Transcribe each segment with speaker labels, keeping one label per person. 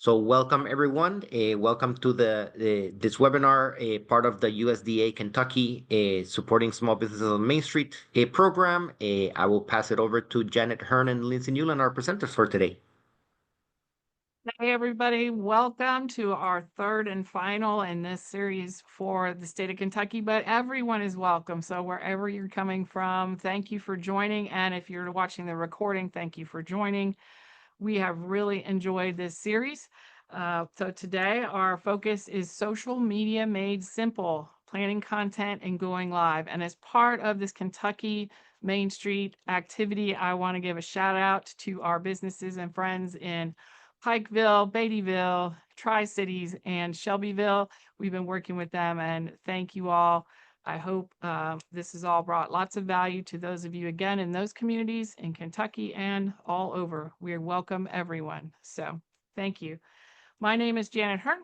Speaker 1: So welcome everyone. Welcome to this webinar, part of the USDA Kentucky Supporting Small Businesses on Main Street program. I will pass it over to Janet Hearn and Lindsay Newland, our presenters for today.
Speaker 2: Hey, everybody. Welcome to our third and final in this series for the state of Kentucky, but everyone is welcome. So wherever you're coming from, thank you for joining. And if you're watching the recording, thank you for joining. We have really enjoyed this series. So today our focus is social media made simple, planning content and going live. And as part of this Kentucky Main Street activity, I want to give a shout out to our businesses and friends in Pikeville, Beattyville, Tri-Cities, and Shelbyville. We've been working with them, and thank you all. I hope this has all brought lots of value to those of you again in those communities in Kentucky and all over. We welcome everyone. So thank you. My name is Janet Hearn,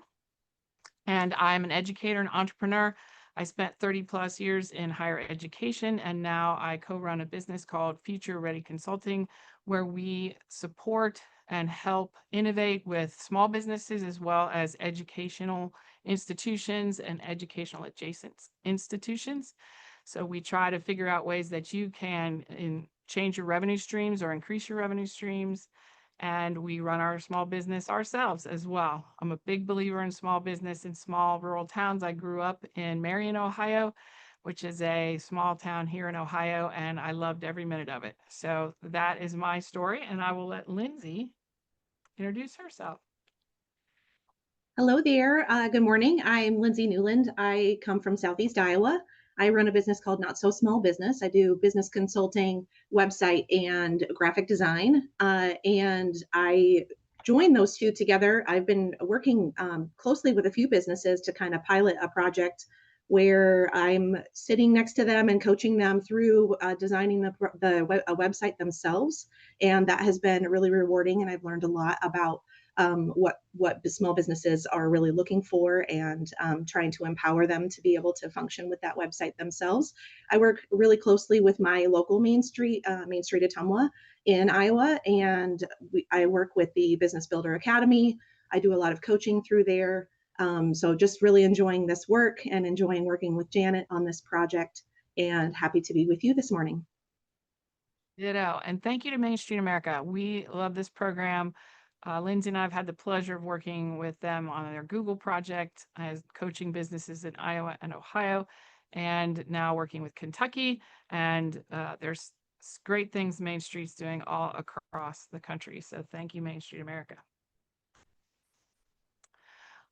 Speaker 2: and I'm an educator and entrepreneur. I spent 30 plus years in higher education, and now I co-run a business called Future Ready Consulting, where we support and help innovate with small businesses as well as educational institutions and educational adjacent institutions. So we try to figure out ways that you can change your revenue streams or increase your revenue streams. And we run our small business ourselves as well. I'm a big believer in small business in small rural towns. I grew up in Marion, Ohio, which is a small town here in Ohio, and I loved every minute of it. So that is my story, and I will let Lindsay introduce herself.
Speaker 3: Hello there. Good morning. I'm Lindsay Newland. I come from Southeast Iowa. I run a business called Not So Small Business. I do business consulting, website, and graphic design. And I joined those two together. I've been working closely with a few businesses to kind of pilot a project where I'm sitting next to them and coaching them through designing a website themselves. And that has been really rewarding. And I've learned a lot about what small businesses are really looking for, and trying to empower them to be able to function with that website themselves. I work really closely with my local Main Street Ottumwa in Iowa, and I work with the Business Builder Academy. I do a lot of coaching through there. So just really enjoying this work and enjoying working with Janet on this project, and happy to be with you this morning.
Speaker 2: Ditto. And thank you to Main Street America. We love this program. Lindsay and I have had the pleasure of working with them on their Google project as coaching businesses in Iowa and Ohio, and now working with Kentucky. And there's great things Main Street's doing all across the country. So thank you, Main Street America.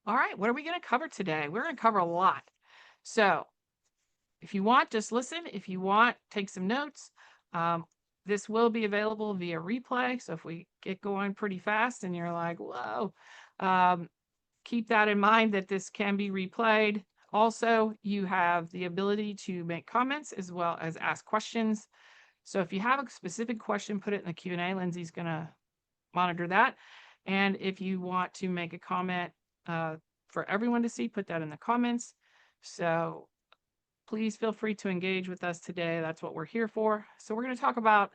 Speaker 2: All right, what are we going to cover today? We're going to cover a lot. So if you want, just listen. If you want, take some notes. This will be available via replay. So if we get going pretty fast and you're like, whoa, keep that in mind that this can be replayed. Also, you have the ability to make comments as well as ask questions. So if you have a specific question, put it in the Q&A. Lindsay's going to monitor that. And if you want to make a comment for everyone to see, put that in the comments. So please feel free to engage with us today. That's what we're here for. So we're going to talk about,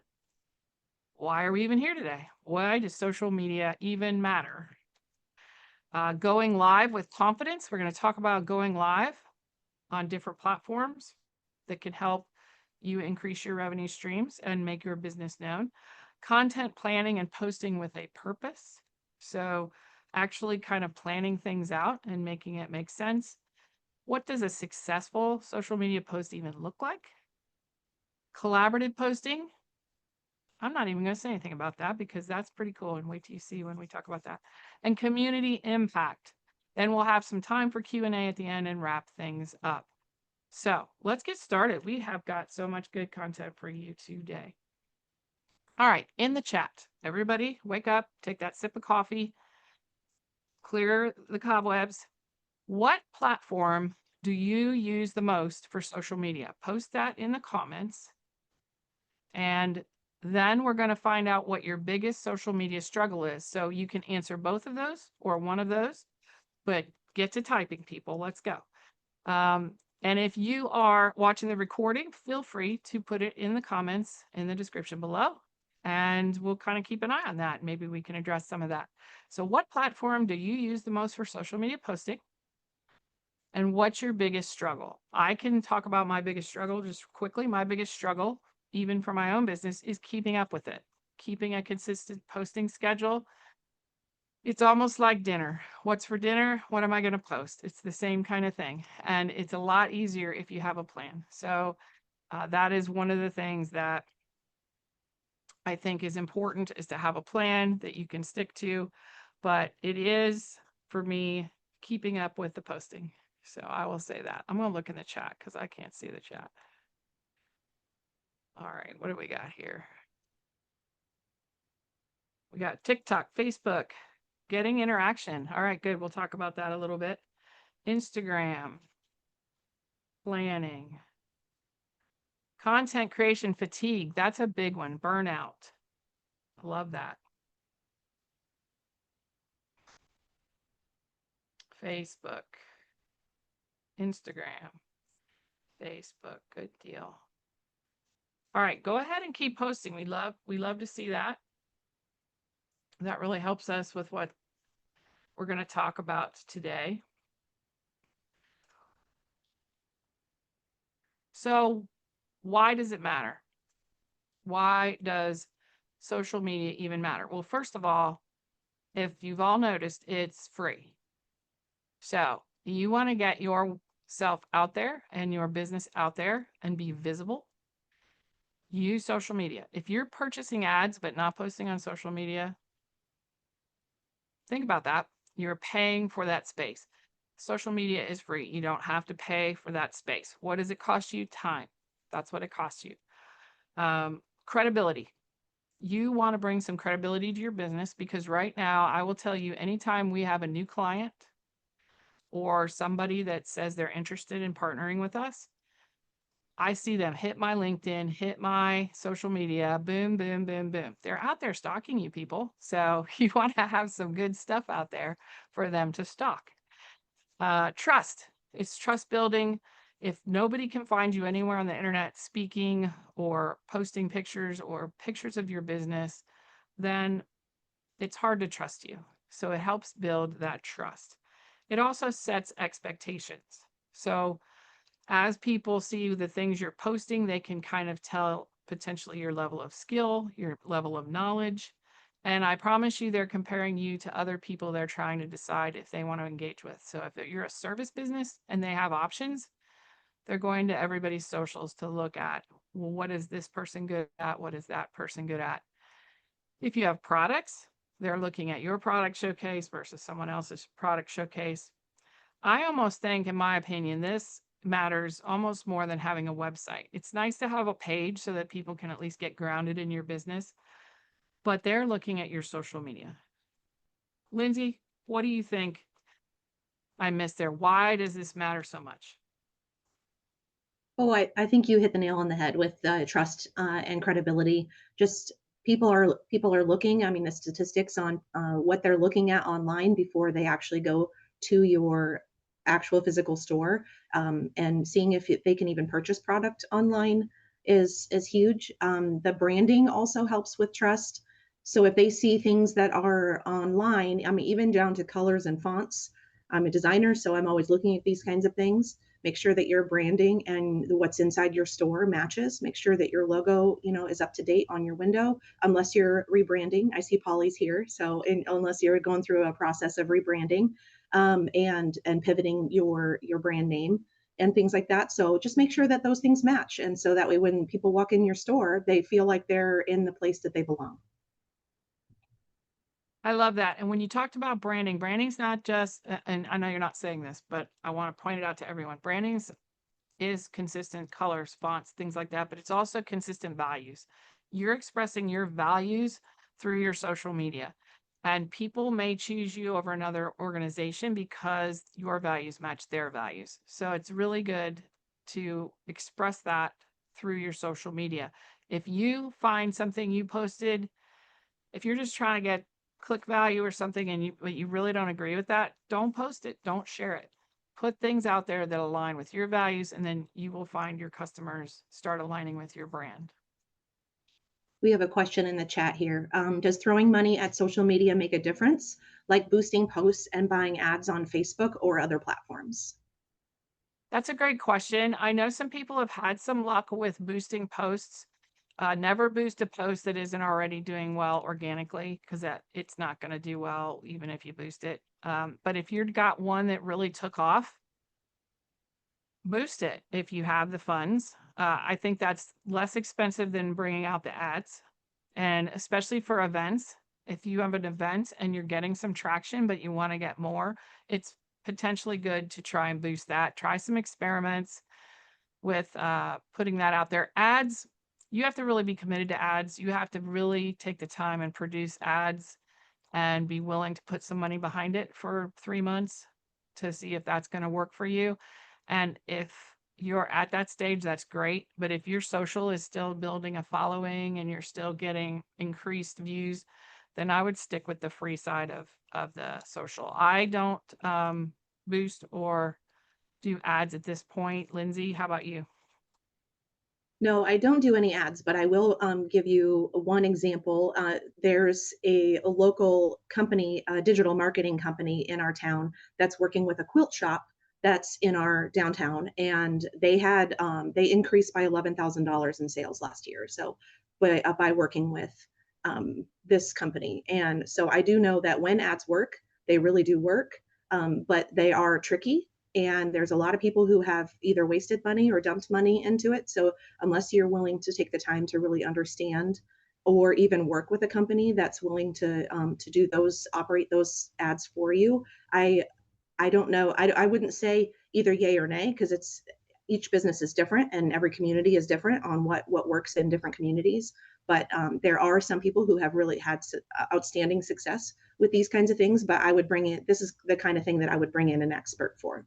Speaker 2: why are we even here today? Why does social media even matter? Going live with confidence. We're going to talk about going live on different platforms that can help you increase your revenue streams and make your business known. Content planning and posting with a purpose. So actually kind of planning things out and making it make sense. What does a successful social media post even look like? Collaborative posting. I'm not even going to say anything about that because that's pretty cool, and wait till you see when we talk about that. And community impact. Then we'll have some time for Q&A at the end and wrap things up. So let's get started. We have got so much good content for you today. All right, in the chat, everybody wake up, take that sip of coffee, clear the cobwebs. What platform do you use the most for social media? Post that in the comments. And then we're going to find out what your biggest social media struggle is. So you can answer both of those or one of those, but get to typing, people. Let's go. And if you are watching the recording, feel free to put it in the comments in the description below. And we'll kind of keep an eye on that. Maybe we can address some of that. So what platform do you use the most for social media posting? And what's your biggest struggle? I can talk about my biggest struggle just quickly. My biggest struggle, even for my own business, is keeping up with it, keeping a consistent posting schedule. It's almost like dinner. What's for dinner? What am I going to post? It's the same kind of thing. And it's a lot easier if you have a plan. So that is one of the things that I think is important, is to have a plan that you can stick to. But it is, for me, keeping up with the posting. So I will say that. I'm going to look in the chat because I can't see the chat. All right, what do we got here? We got TikTok, Facebook, getting interaction. All right, good. We'll talk about that a little bit. Instagram, planning, content creation fatigue. That's a big one. Burnout. I love that. Facebook, Instagram, Facebook. Good deal. All right, go ahead and keep posting. We love to see that. That really helps us with what we're going to talk about today. So, why does it matter? Why does social media even matter? Well, first of all, if you've all noticed, it's free. So, you want to get yourself out there and your business out there and be visible. Use social media. If you're purchasing ads but not posting on social media, think about that. You're paying for that space. Social media is free. You don't have to pay for that space. What does it cost you? Time. That's what it costs you. Credibility. You want to bring some credibility to your business, because right now, I will tell you, anytime we have a new client or somebody that says they're interested in partnering with us, I see them hit my LinkedIn, hit my social media, boom, boom, boom, boom. They're out there stalking you, people. So you want to have some good stuff out there for them to stalk. Trust. It's trust building. If nobody can find you anywhere on the internet speaking or posting pictures or pictures of your business, then it's hard to trust you. So it helps build that trust. It also sets expectations. So as people see the things you're posting, they can kind of tell potentially your level of skill, your level of knowledge. And I promise you, they're comparing you to other people they're trying to decide if they want to engage with. So if you're a service business and they have options, they're going to everybody's socials to look at, well, what is this person good at? What is that person good at? If you have products, they're looking at your product showcase versus someone else's product showcase. I almost think, in my opinion, this matters almost more than having a website. It's nice to have a page so that people can at least get grounded in your business, but they're looking at your social media. Lindsay, what do you think I missed there? Why does this matter so much?
Speaker 3: Oh, I think you hit the nail on the head with trust and credibility. Just people are looking. I mean, the statistics on what they're looking at online before they actually go to your actual physical store, and seeing if they can even purchase product online is huge. The branding also helps with trust. So if they see things that are online, I mean, even down to colors and fonts. I'm a designer, so I'm always looking at these kinds of things. Make sure that your branding and what's inside your store matches. Make sure that your logo, is up to date on your window, unless you're rebranding. I see Polly's here. So unless you're going through a process of rebranding, and pivoting your brand name and things like that. So just make sure that those things match. And so that way, when people walk in your store, they feel like they're in the place that they belong.
Speaker 2: I love that. And when you talked about branding, branding's not just, and I know you're not saying this, but I want to point it out to everyone. Branding is consistent colors, fonts, things like that, but it's also consistent values. You're expressing your values through your social media, and people may choose you over another organization because your values match their values. So it's really good to express that through your social media. If you find something you posted, if you're just trying to get click value or something and you really don't agree with that, don't post it, don't share it. Put things out there that align with your values, and then you will find your customers start aligning with your brand.
Speaker 3: We have a question in the chat here. Does throwing money at social media make a difference, like boosting posts and buying ads on Facebook or other platforms?
Speaker 2: That's a great question. I know some people have had some luck with boosting posts. Never boost a post that isn't already doing well organically, because that it's not going to do well even if you boost it. But if you've got one that really took off, boost it if you have the funds. I think that's less expensive than bringing out the ads, and especially for events. If you have an event and you're getting some traction, but you want to get more, it's potentially good to try and boost that. Try some experiments with putting that out there. Ads, you have to really be committed to ads. You have to really take the time and produce ads and be willing to put some money behind it for 3 months to see if that's going to work for you. And if you're at that stage, that's great. But if your social is still building a following and you're still getting increased views, then I would stick with the free side of the social. I don't boost or do ads at this point. Lindsay, how about you?
Speaker 3: No, I don't do any ads, but I will give you one example. There's a local company, a digital marketing company in our town that's working with a quilt shop that's in our downtown, and they increased by $11,000 in sales last year. So by working with this company, and so I do know that when ads work, they really do work, but they are tricky. And there's a lot of people who have either wasted money or dumped money into it. So unless you're willing to take the time to really understand or even work with a company that's willing to operate those ads for you, I don't know. I wouldn't say either yay or nay, because it's each business is different and every community is different on what works in different communities. But there are some people who have really had outstanding success with these kinds of things. But I would bring in, this is the kind of thing that I would bring in an expert for.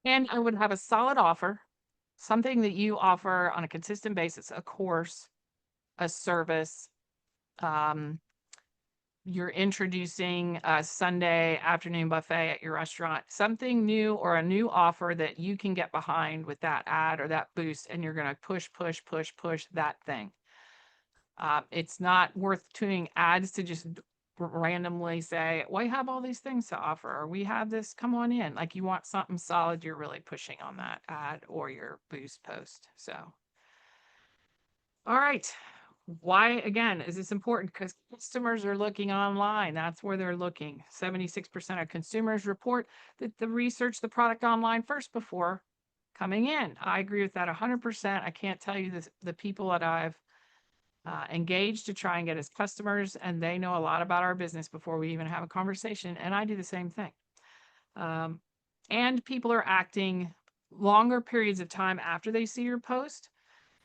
Speaker 2: And I would have a solid offer, something that you offer on a consistent basis, a course, a service. You're introducing a Sunday afternoon buffet at your restaurant, something new or a new offer that you can get behind with that ad or that boost, and you're going to push that thing. It's not worth doing ads to just randomly say, well, we have all these things to offer, or we have this, come on in. Like, you want something solid you're really pushing on that ad or your boost post. So, all right. Why, again, is this important? Because customers are looking online. That's where they're looking. 76% of consumers report that they research the product online first before coming in. I agree with that 100%. I can't tell you the people that I've engaged to try and get as customers, and they know a lot about our business before we even have a conversation. And I do the same thing. And people are acting longer periods of time after they see your post.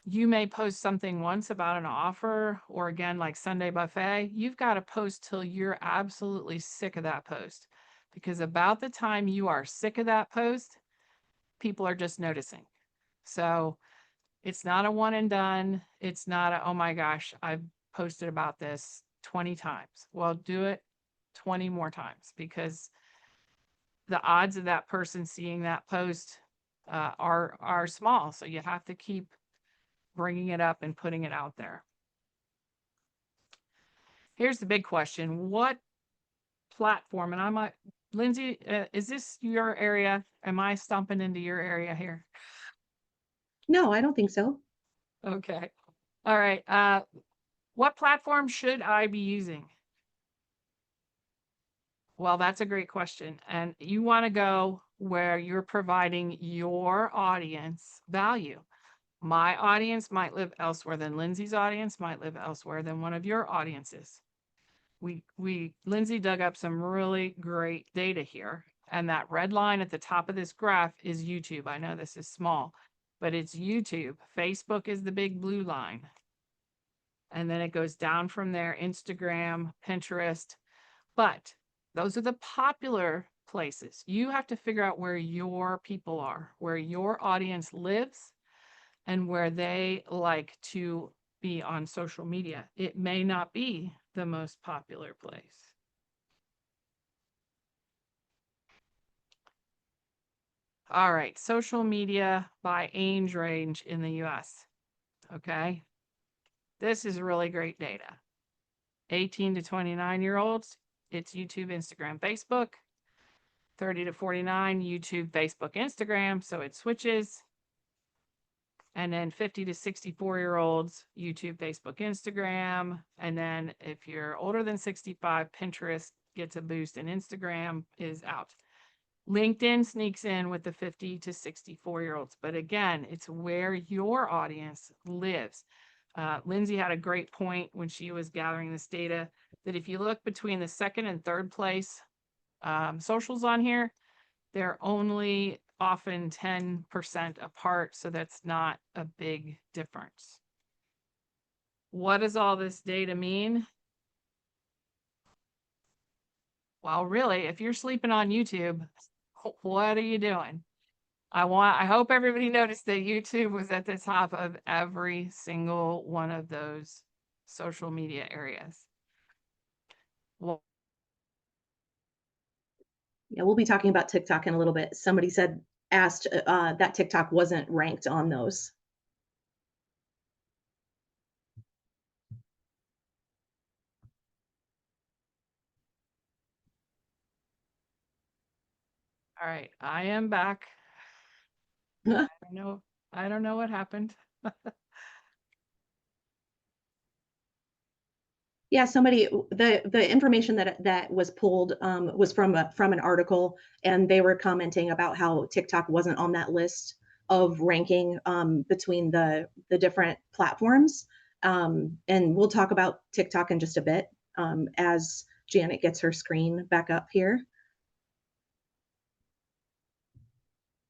Speaker 2: You may post something once about an offer, or again, like Sunday buffet. You've got to post till you're absolutely sick of that post, because about the time you are sick of that post, people are just noticing. So it's not a one and done. It's not a, oh my gosh, I've posted about this 20 times. Well, do it 20 more times, because the odds of that person seeing that post are small. So you have to keep bringing it up and putting it out there. Here's the big question. What platform, and I might, Lindsay, is this your area? Am I stomping into your area here?
Speaker 3: No, I don't think so.
Speaker 2: Okay. All right. What platform should I be using? Well, that's a great question. And you want to go where you're providing your audience value. My audience might live elsewhere than Lindsay's audience, might live elsewhere than one of your audiences. Lindsay dug up some really great data here. And that red line at the top of this graph is YouTube. I know this is small, but it's YouTube. Facebook is the big blue line. And then it goes down from there, Instagram, Pinterest. But those are the popular places. You have to figure out where your people are, where your audience lives, and where they like to be on social media. It may not be the most popular place. All right, social media by age range in the US. Okay. This is really great data. 18 to 29-year-olds, it's YouTube, Instagram, Facebook. 30 to 49, YouTube, Facebook, Instagram. So it switches. And then 50 to 64-year-olds, YouTube, Facebook, Instagram. And then if you're older than 65, Pinterest gets a boost and Instagram is out. LinkedIn sneaks in with the 50 to 64-year-olds. But again, it's where your audience lives. Lindsay had a great point when she was gathering this data that if you look between the second and third place socials on here, they're only often 10% apart. So that's not a big difference. What does all this data mean? Well, really, if you're sleeping on YouTube, what are you doing? I hope everybody noticed that YouTube was at the top of every single one of those social media areas. Well,
Speaker 3: Yeah, we'll be talking about TikTok in a little bit. Somebody asked that TikTok wasn't ranked on those.
Speaker 2: all right, I am back. I don't know what happened.
Speaker 3: Yeah, the information that was pulled was from an article, and they were commenting about how TikTok wasn't on that list of ranking between the different platforms. And we'll talk about TikTok in just a bit as Janet gets her screen back up here.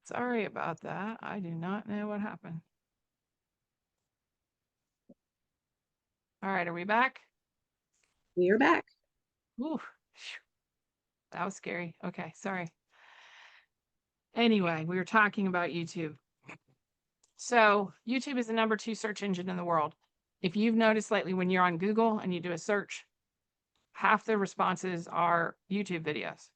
Speaker 2: Sorry about that. I do not know what happened. All right, are we back?
Speaker 3: We are back.
Speaker 2: Ooh, that was scary. Okay, sorry. Anyway, we were talking about YouTube. So YouTube is the #2 search engine in the world. If you've noticed lately when you're on Google and you do a search, half the responses are YouTube videos.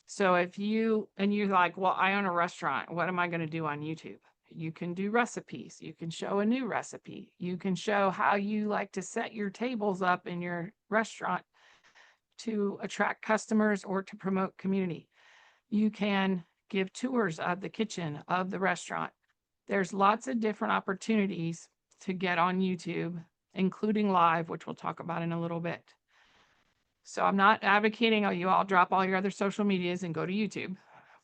Speaker 2: So if you're like, well, I own a restaurant, what am I going to do on YouTube? You can do recipes. You can show a new recipe. You can show how you like to set your tables up in your restaurant to attract customers or to promote community. You can give tours of the kitchen of the restaurant. There's lots of different opportunities to get on YouTube, including live, which we'll talk about in a little bit. So I'm not advocating, oh, you all drop all your other social medias and go to YouTube.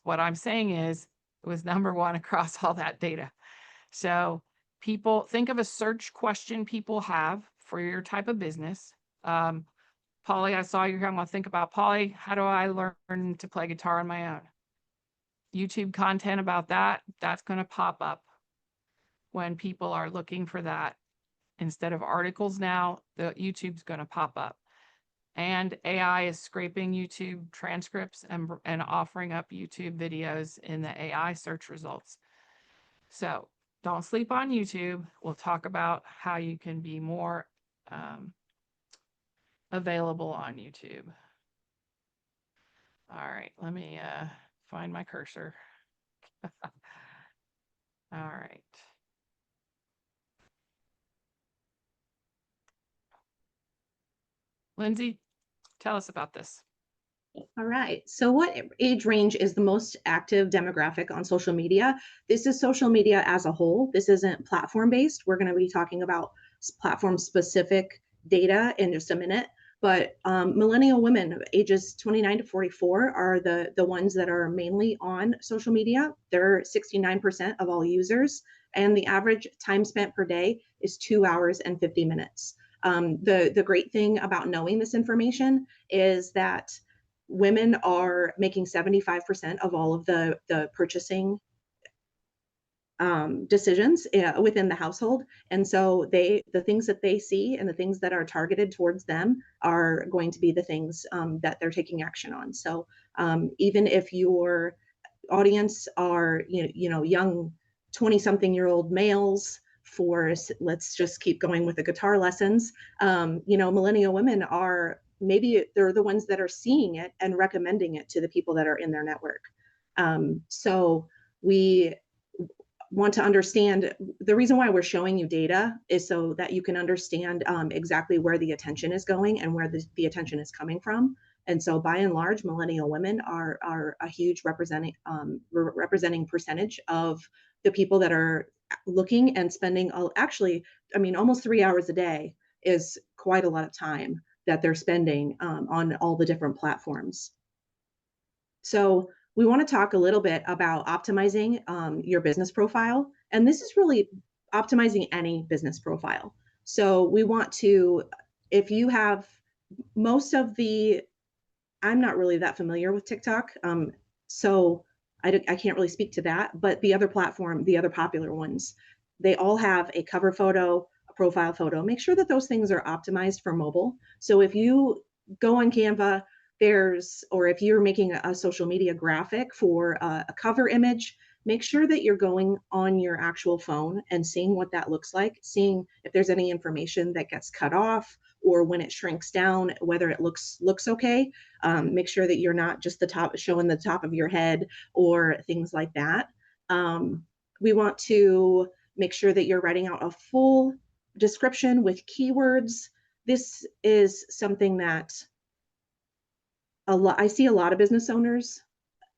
Speaker 2: What I'm saying is it was #1 across all that data. So people think of a search question people have for your type of business. Polly, I saw you here. I'm going to think about Polly. How do I learn to play guitar on my own? YouTube content about that's going to pop up when people are looking for that. Instead of articles now, the YouTube's going to pop up. And AI is scraping YouTube transcripts and offering up YouTube videos in the AI search results. So don't sleep on YouTube. We'll talk about how you can be more available on YouTube. All right, let me find my cursor. All right. Lindsay, tell us about this.
Speaker 3: All right. So what age range is the most active demographic on social media? This is social media as a whole. This isn't platform based. We're going to be talking about platform specific data in just a minute. But millennial women ages 29 to 44 are the ones that are mainly on social media. They're 69% of all users. And the average time spent per day is 2 hours and 50 minutes. The great thing about knowing this information is that women are making 75% of all of the purchasing decisions within the household. And so the things that they see and the things that are targeted towards them are going to be the things that they're taking action on. So even if your audience are, young 20-something-year-old males, let's just keep going with the guitar lessons, millennial women are, maybe they're the ones that are seeing it and recommending it to the people that are in their network. So want to understand, the reason why we're showing you data is so that you can understand exactly where the attention is going and where the attention is coming from. And so by and large, millennial women are a huge representing percentage of the people that are looking and spending, actually, I mean, almost 3 hours a day is quite a lot of time that they're spending on all the different platforms. So we want to talk a little bit about optimizing your business profile. And this is really optimizing any business profile. So we want to, if you have most of the, I'm not really that familiar with TikTok. So I can't really speak to that, but the other platform, the other popular ones, they all have a cover photo, a profile photo. Make sure that those things are optimized for mobile. So if you go on Canva, or if you're making a social media graphic for a cover image, make sure that you're going on your actual phone and seeing what that looks like, seeing if there's any information that gets cut off, or when it shrinks down, whether it looks okay. Make sure that you're not just showing the top of your head or things like that. We want to make sure that you're writing out a full description with keywords. This is something that I see a lot of business owners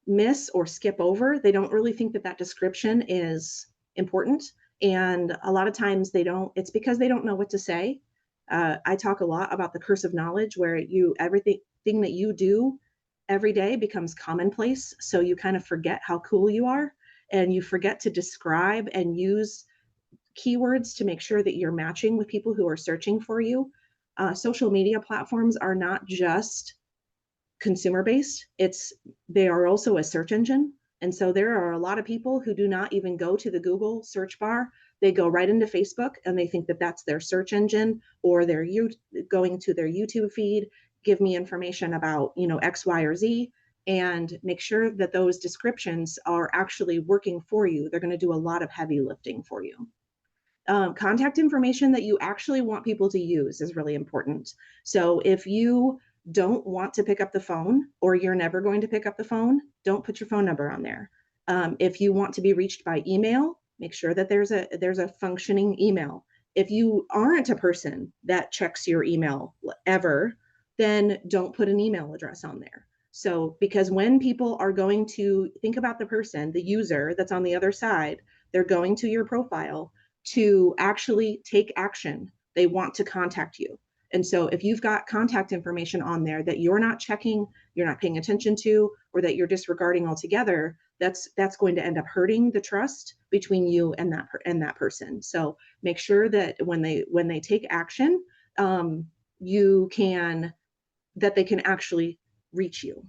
Speaker 3: miss or skip over. They don't really think that that description is important. And a lot of times it's because they don't know what to say. I talk a lot about the curse of knowledge, where everything that you do every day becomes commonplace. So you kind of forget how cool you are, and you forget to describe and use keywords to make sure that you're matching with people who are searching for you. Social media platforms are not just consumer based, they are also a search engine. And so there are a lot of people who do not even go to the Google search bar. They go right into Facebook, and they think that that's their search engine, or they're going to their YouTube feed, give me information about, X, Y, or Z, and make sure that those descriptions are actually working for you. They're going to do a lot of heavy lifting for you. Contact information that you actually want people to use is really important. So if you don't want to pick up the phone, or you're never going to pick up the phone, don't put your phone number on there. If you want to be reached by email, make sure that there's a functioning email. If you aren't a person that checks your email ever, then don't put an email address on there. So, because when people are going to think about the person, the user that's on the other side, they're going to your profile to actually take action. They want to contact you. And so if you've got contact information on there that you're not checking, you're not paying attention to, or that you're disregarding altogether, that's going to end up hurting the trust between you and that person. So make sure that when they take action, that they can actually reach you.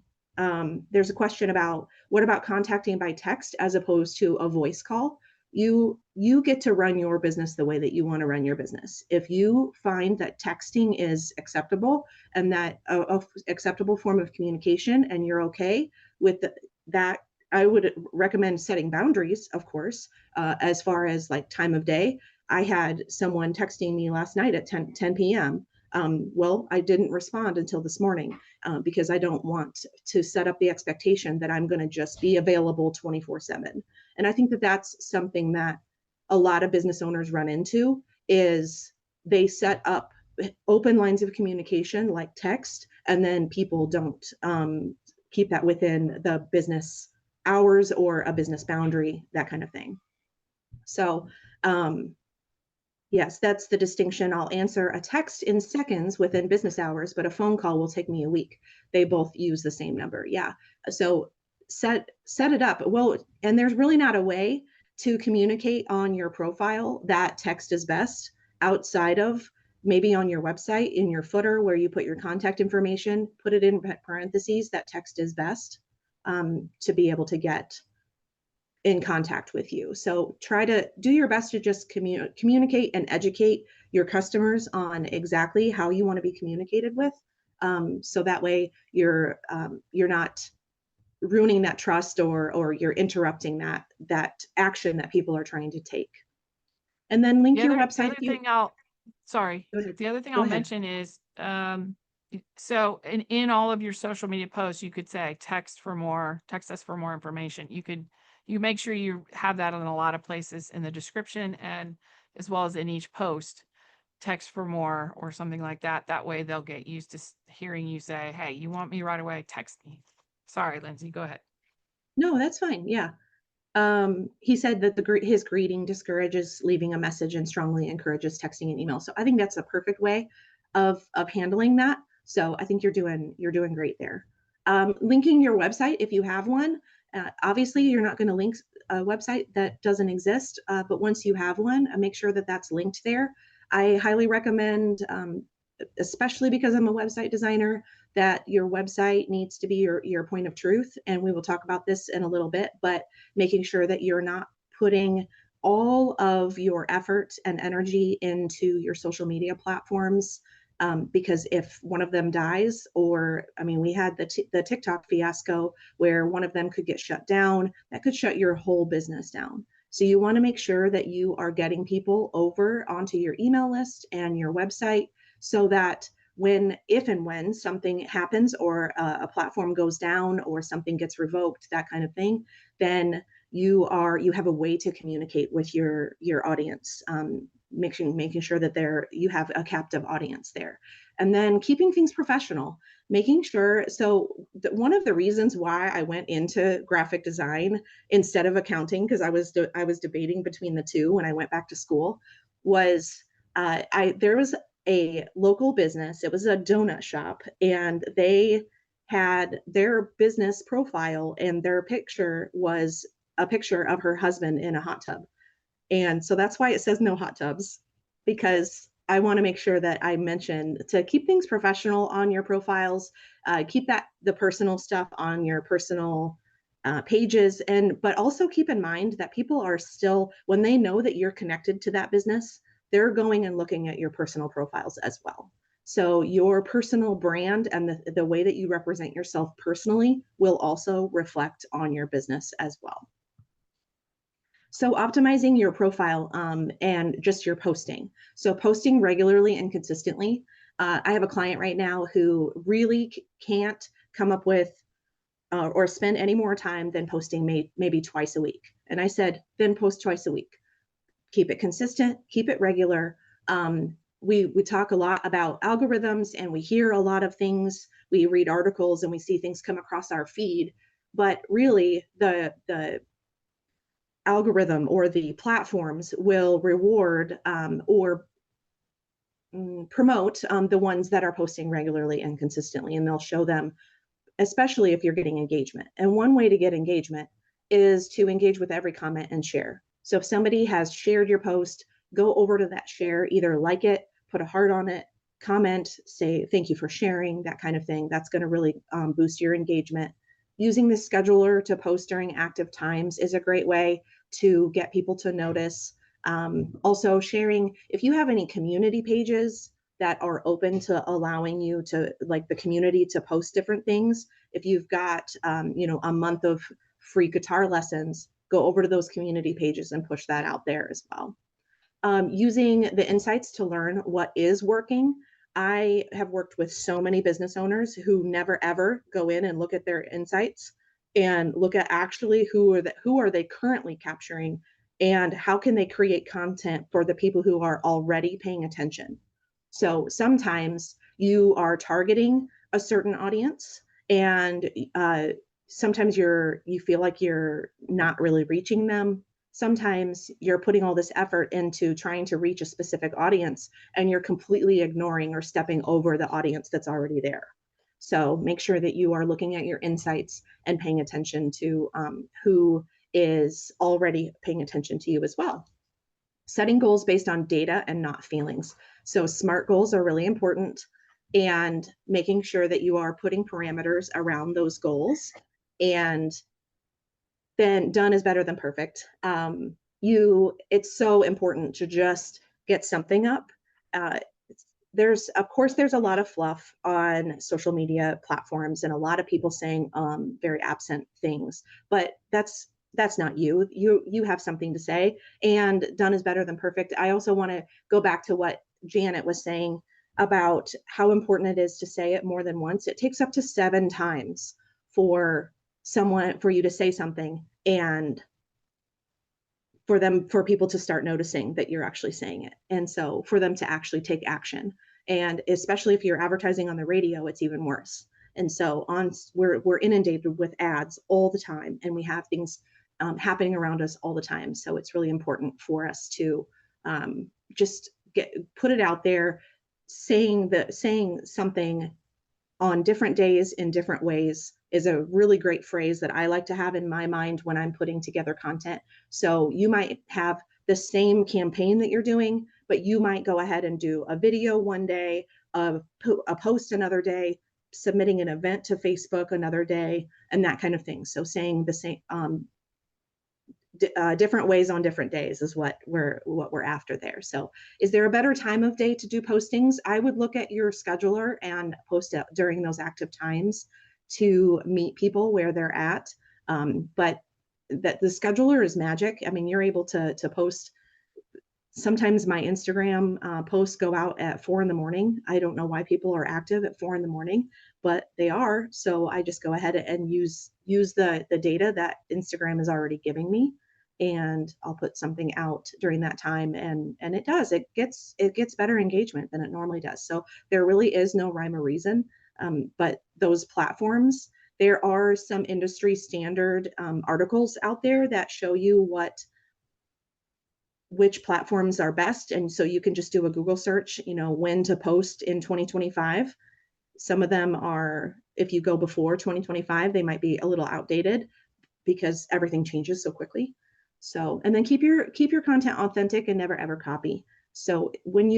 Speaker 3: There's a question about, what about contacting by text as opposed to a voice call? You get to run your business the way that you want to run your business. If you find that texting is acceptable, and that a acceptable form of communication, and you're okay with that, I would recommend setting boundaries, of course, as far as like time of day. I had someone texting me last night at 10 p.m. Well, I didn't respond until this morning because I don't want to set up the expectation that I'm going to just be available 24/7. And I think that that's something that a lot of business owners run into, is they set up open lines of communication like text, and then people don't keep that within the business hours or a business boundary, that kind of thing. So yes, that's the distinction. I'll answer a text in seconds within business hours, but a phone call will take me a week. They both use the same number. Yeah. So set it up. Well, and there's really not a way to communicate on your profile that text is best, outside of maybe on your website, in your footer where you put your contact information, put it in parentheses that text is best, to be able to get in contact with you. So try to do your best to just communicate and educate your customers on exactly how you want to be communicated with. So that way you're not ruining that trust, or you're interrupting that action that people are trying to take. And then link your website.
Speaker 2: The other thing I'll mention is, so in all of your social media posts, you could say text us for more information. You you make sure you have that in a lot of places in the description and as well as in each post, text for more or something like that. That way they'll get used to hearing you say, hey, you want me right away? Text me. Sorry, Lindsay, go ahead.
Speaker 3: No, that's fine. Yeah. He said that his greeting discourages leaving a message and strongly encourages texting and email. So I think that's a perfect way of handling that. So I think you're doing great there. Linking your website if you have one. Obviously, you're not going to link a website that doesn't exist, but once you have one, make sure that that's linked there. I highly recommend, especially because I'm a website designer, that your website needs to be your point of truth. And we will talk about this in a little bit, but making sure that you're not putting all of your effort and energy into your social media platforms. Because if one of them dies, or I mean, we had the TikTok fiasco where one of them could get shut down, that could shut your whole business down. So you want to make sure that you are getting people over onto your email list and your website so that if and when something happens or a platform goes down or something gets revoked, that kind of thing, then you have a way to communicate with your audience, making sure that you have a captive audience there. And then keeping things professional, making sure. So one of the reasons why I went into graphic design instead of accounting, because I was debating between the two when I went back to school, was there was a local business. It was a donut shop, and they had their business profile, and their picture was a picture of her husband in a hot tub. And so that's why it says no hot tubs, because I want to make sure that I mention to keep things professional on your profiles, keep the personal stuff on your personal pages, but also keep in mind that people are still, when they know that you're connected to that business, they're going and looking at your personal profiles as well. So your personal brand and the way that you represent yourself personally will also reflect on your business as well. So optimizing your profile and just your posting. So posting regularly and consistently. I have a client right now who really can't come up with or spend any more time than posting maybe twice a week. And I said, then post twice a week. Keep it consistent, keep it regular. We talk a lot about algorithms, and we hear a lot of things. We read articles and we see things come across our feed, but really the algorithm or the platforms will reward or promote the ones that are posting regularly and consistently, and they'll show them, especially if you're getting engagement. And one way to get engagement is to engage with every comment and share. So if somebody has shared your post, go over to that share, either like it, put a heart on it, comment, say thank you for sharing, that kind of thing. That's going to really boost your engagement. Using the scheduler to post during active times is a great way to get people to notice. Also sharing, if you have any community pages that are open to allowing you to, like the community, to post different things. If you've got, a month of free guitar lessons, go over to those community pages and push that out there as well. Using the insights to learn what is working. I have worked with so many business owners who never ever go in and look at their insights and look at actually who are they currently capturing, and how can they create content for the people who are already paying attention. So sometimes you are targeting a certain audience, and sometimes you feel like you're not really reaching them. Sometimes you're putting all this effort into trying to reach a specific audience, and you're completely ignoring or stepping over the audience that's already there. So make sure that you are looking at your insights and paying attention to who is already paying attention to you as well. Setting goals based on data and not feelings. So SMART goals are really important, and making sure that you are putting parameters around those goals. And then done is better than perfect. It's so important to just get something up. There's a lot of fluff on social media platforms and a lot of people saying very absent things, but that's not you. You have something to say, and done is better than perfect. I also want to go back to what Janet was saying about how important it is to say it more than once. It takes up to 7 times for you to say something, and for people to start noticing that you're actually saying it. And so for them to actually take action. And especially if you're advertising on the radio, it's even worse. And so we're inundated with ads all the time, and we have things happening around us all the time. So it's really important for us to just put it out there, saying something on different days in different ways is a really great phrase that I like to have in my mind when I'm putting together content. So you might have the same campaign that you're doing, but you might go ahead and do a video one day, a post another day, submitting an event to Facebook another day, and that kind of thing. So saying the same, different ways on different days is what we're after there. So is there a better time of day to do postings? I would look at your scheduler and post it during those active times to meet people where they're at. But that the scheduler is magic. I mean, you're able to post. Sometimes my Instagram posts go out at 4 a.m. I don't know why people are active at 4 a.m, but they are. So I just go ahead and use the data that Instagram is already giving me, and I'll put something out during that time, and it gets better engagement than it normally does. So there really is no rhyme or reason. But those platforms, there are some industry standard articles out there that show you which platforms are best. And so you can just do a Google search, when to post in 2025. Some of them are, if you go before 2025, they might be a little outdated because everything changes so quickly. So, and then keep your content authentic and never ever copy. So when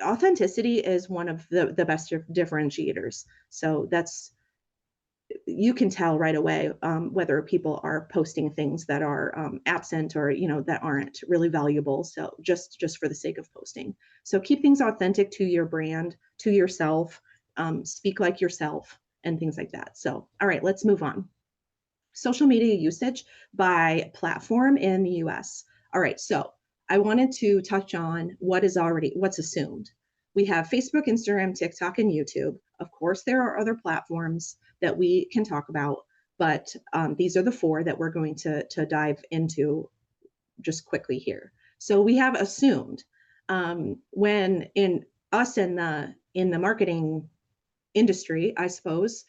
Speaker 3: authenticity is one of the best differentiators. So you can tell right away whether people are posting things that are absent or that aren't really valuable. So just for the sake of posting. So keep things authentic to your brand, to yourself, speak like yourself, and things like that. So all right, let's move on. Social media usage by platform in the US. All right, so I wanted to touch on what's assumed. We have Facebook, Instagram, TikTok, and YouTube. Of course, there are other platforms that we can talk about, but these are the 4 that we're going to dive into just quickly here. So we have assumed when in the marketing industry, I suppose,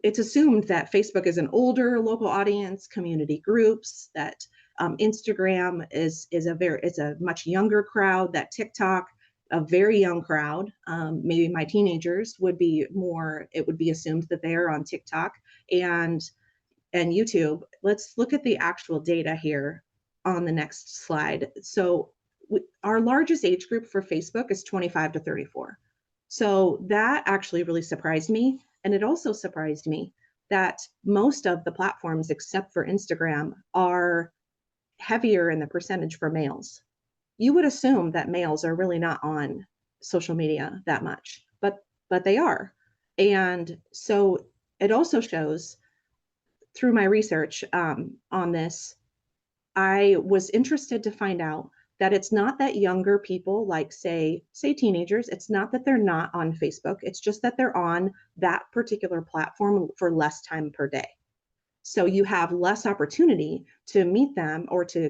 Speaker 3: it's assumed that Facebook is an older local audience, community groups, that Instagram is a much younger crowd, that TikTok, a very young crowd, maybe my teenagers it would be assumed that they are on TikTok and YouTube. Let's look at the actual data here on the next slide. So our largest age group for Facebook is 25 to 34. So that actually really surprised me. And it also surprised me that most of the platforms, except for Instagram, are heavier in the percentage for males. You would assume that males are really not on social media that much, but they are. And so it also shows through my research on this, I was interested to find out that it's not that younger people, like say teenagers, it's not that they're not on Facebook. It's just that they're on that particular platform for less time per day. So you have less opportunity to meet them or to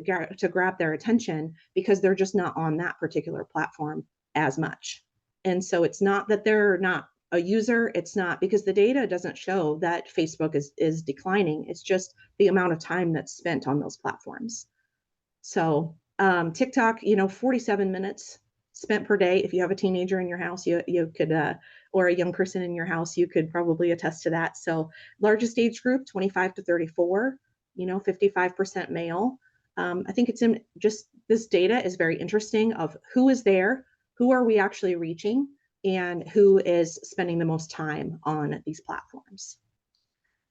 Speaker 3: grab their attention because they're just not on that particular platform as much. And so it's not that they're not a user. It's not, because the data doesn't show that Facebook is declining. It's just the amount of time that's spent on those platforms. So TikTok, 47 minutes spent per day. If you have a teenager in your house, you could, or a young person in your house, you could probably attest to that. So largest age group, 25 to 34, 55% male. I think it's in just this data is very interesting of who is there, who are we actually reaching, and who is spending the most time on these platforms.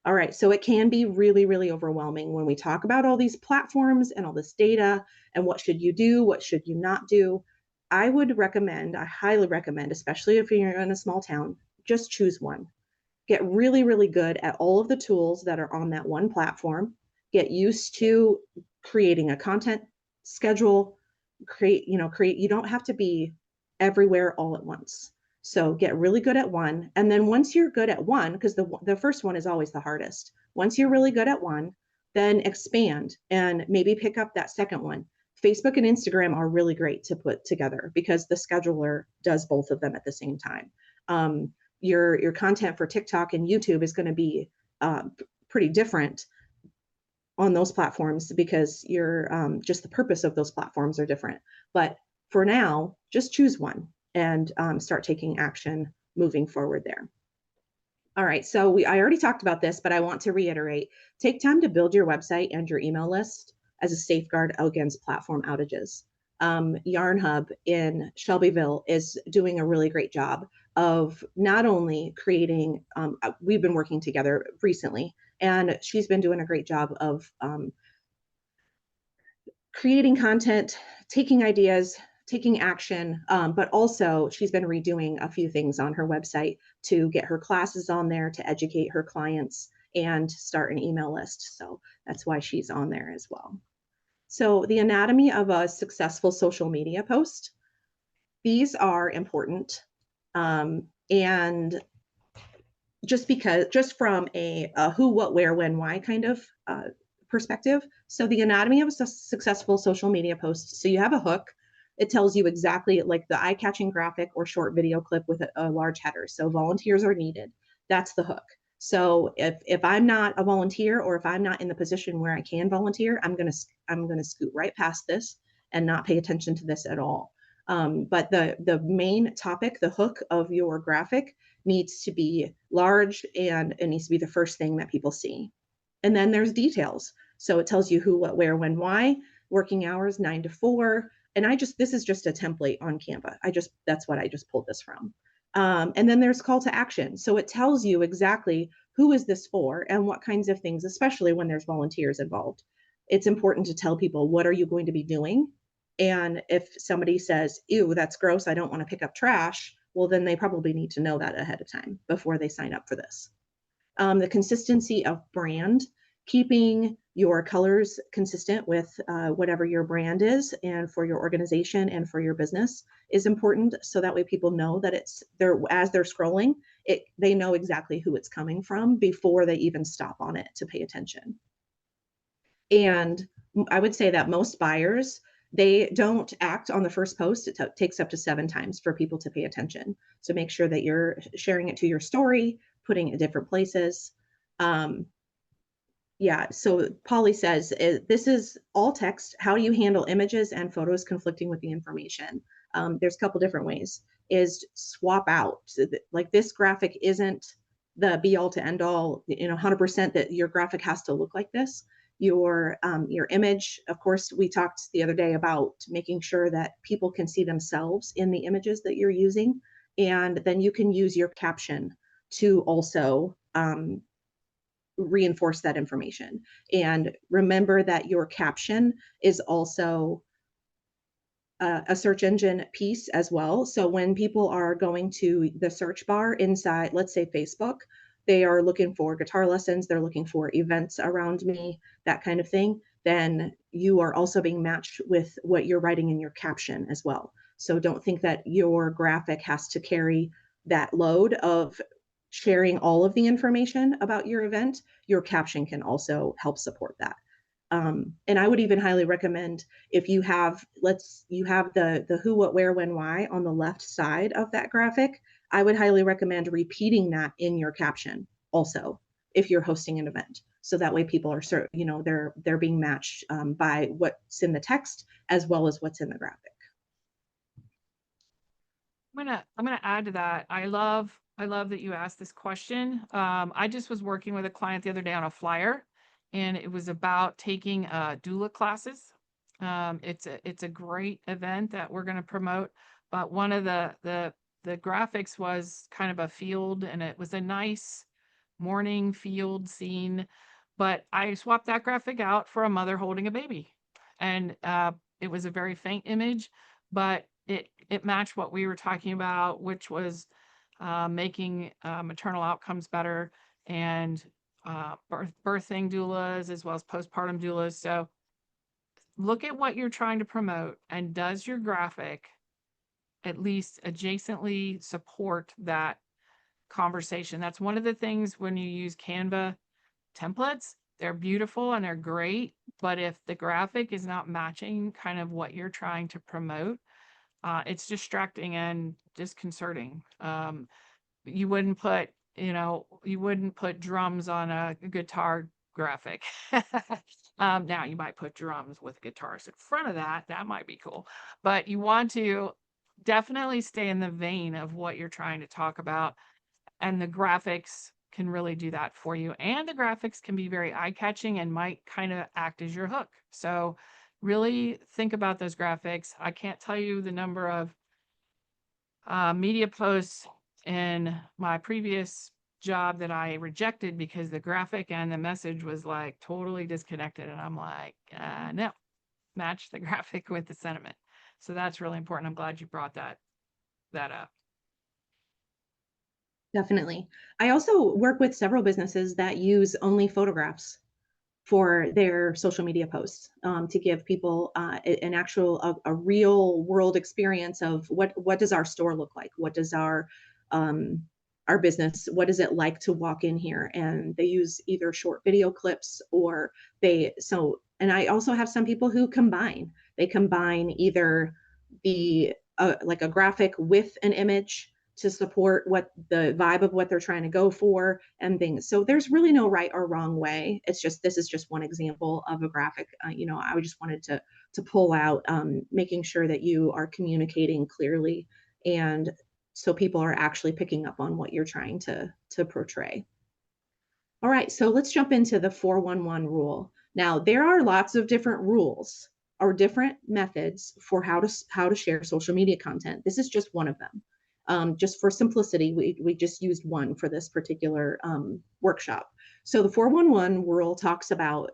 Speaker 3: All right, so it can be really, really overwhelming when we talk about all these platforms and all this data and what should you do, what should you not do. I highly recommend, especially if you're in a small town, just choose one. Get really, really good at all of the tools that are on that one platform. Get used to creating a content schedule, you don't have to be everywhere all at once. So get really good at one. And then once you're good at one, because the first one is always the hardest. Once you're really good at one, then expand and maybe pick up that second one. Facebook and Instagram are really great to put together because the scheduler does both of them at the same time. Your content for TikTok and YouTube is going to be pretty different on those platforms because just the purpose of those platforms are different. But for now, just choose one and start taking action moving forward there. All right, so I already talked about this, but I want to reiterate, take time to build your website and your email list as a safeguard against platform outages. YarnHub in Shelbyville is doing a really great job of not only creating, we've been working together recently, and she's been doing a great job of creating content, taking ideas, taking action, but also she's been redoing a few things on her website to get her classes on there, to educate her clients, and start an email list. So that's why she's on there as well. So the anatomy of a successful social media post. These are important. And just from a who, what, where, when, why kind of perspective. So the anatomy of a successful social media post. So you have a hook. It tells you exactly like the eye-catching graphic or short video clip with a large header. So volunteers are needed. That's the hook. So if I'm not a volunteer or if I'm not in the position where I can volunteer, I'm gonna scoot right past this and not pay attention to this at all. But the main topic, the hook of your graphic, needs to be large and it needs to be the first thing that people see. And then there's details. So it tells you who, what, where, when, why, working hours 9 to 4. And this is just a template on Canva. That's what I just pulled this from. And then there's call to action. So it tells you exactly who is this for and what kinds of things, especially when there's volunteers involved. It's important to tell people, what are you going to be doing? And if somebody says, ew, that's gross, I don't want to pick up trash, well, then they probably need to know that ahead of time before they sign up for this. The consistency of brand, keeping your colors consistent with whatever your brand is and for your organization and for your business is important. So that way people know that as they're scrolling, they know exactly who it's coming from before they even stop on it to pay attention. And I would say that most buyers, they don't act on the first post. It takes up to 7 times for people to pay attention. So make sure that you're sharing it to your story, putting it in different places. Yeah, so Polly says, this is all text. How do you handle images and photos conflicting with the information? There's a couple different ways. Is swap out. So like this graphic isn't the be all to end all, 100% that your graphic has to look like this. Your image, of course, we talked the other day about making sure that people can see themselves in the images that you're using. And then you can use your caption to also reinforce that information. And remember that your caption is also a search engine piece as well. So when people are going to the search bar inside, let's say Facebook, they are looking for guitar lessons, they're looking for events around me, that kind of thing, then you are also being matched with what you're writing in your caption as well. So don't think that your graphic has to carry that load of sharing all of the information about your event. Your caption can also help support that. And I would even highly recommend if you have the who, what, where, when, why on the left side of that graphic, I would highly recommend repeating that in your caption also if you're hosting an event. So that way people are they're being matched by what's in the text as well as what's in the graphic.
Speaker 2: I'm gonna add to that. I love that you asked this question. I just was working with a client the other day on a flyer, and it was about taking doula classes. It's a great event that we're going to promote, but one of the graphics was kind of a field, and it was a nice morning field scene, but I swapped that graphic out for a mother holding a baby, and it was a very faint image, but it matched what we were talking about, which was making maternal outcomes better and birthing doulas as well as postpartum doulas. So look at what you're trying to promote, and does your graphic at least adjacently support that conversation? That's one of the things when you use Canva templates, They're beautiful and they're great, but if the graphic is not matching kind of what you're trying to promote, it's distracting and disconcerting. You wouldn't put, you wouldn't put drums on a guitar graphic. Now you might put drums with guitars in front of that. That might be cool, but you want to definitely stay in the vein of what you're trying to talk about. And the graphics can really do that for you. And the graphics can be very eye-catching and might kind of act as your hook. So really think about those graphics. I can't tell you the number of media posts in my previous job that I rejected because the graphic and the message was like totally disconnected. And I'm like, no, match the graphic with the sentiment. So that's really important. I'm glad you brought that up.
Speaker 3: Definitely. I also work with several businesses that use only photographs for their social media posts, to give people an actual, a real world experience of what does our store look like? What does our business, what is it like to walk in here? And they use either short video clips or and I also have some people who they combine either the like a graphic with an image to support what the vibe of what they're trying to go for and things. So there's really no right or wrong way. It's just, this is just one example of a graphic. I just wanted to pull out, making sure that you are communicating clearly, and so people are actually picking up on what you're trying to portray. All right, so let's jump into the 411 rule. Now, there are lots of different rules or different methods for how to share social media content. This is just one of them. Just for simplicity, we just used one for this particular workshop. So the 411 rule talks about,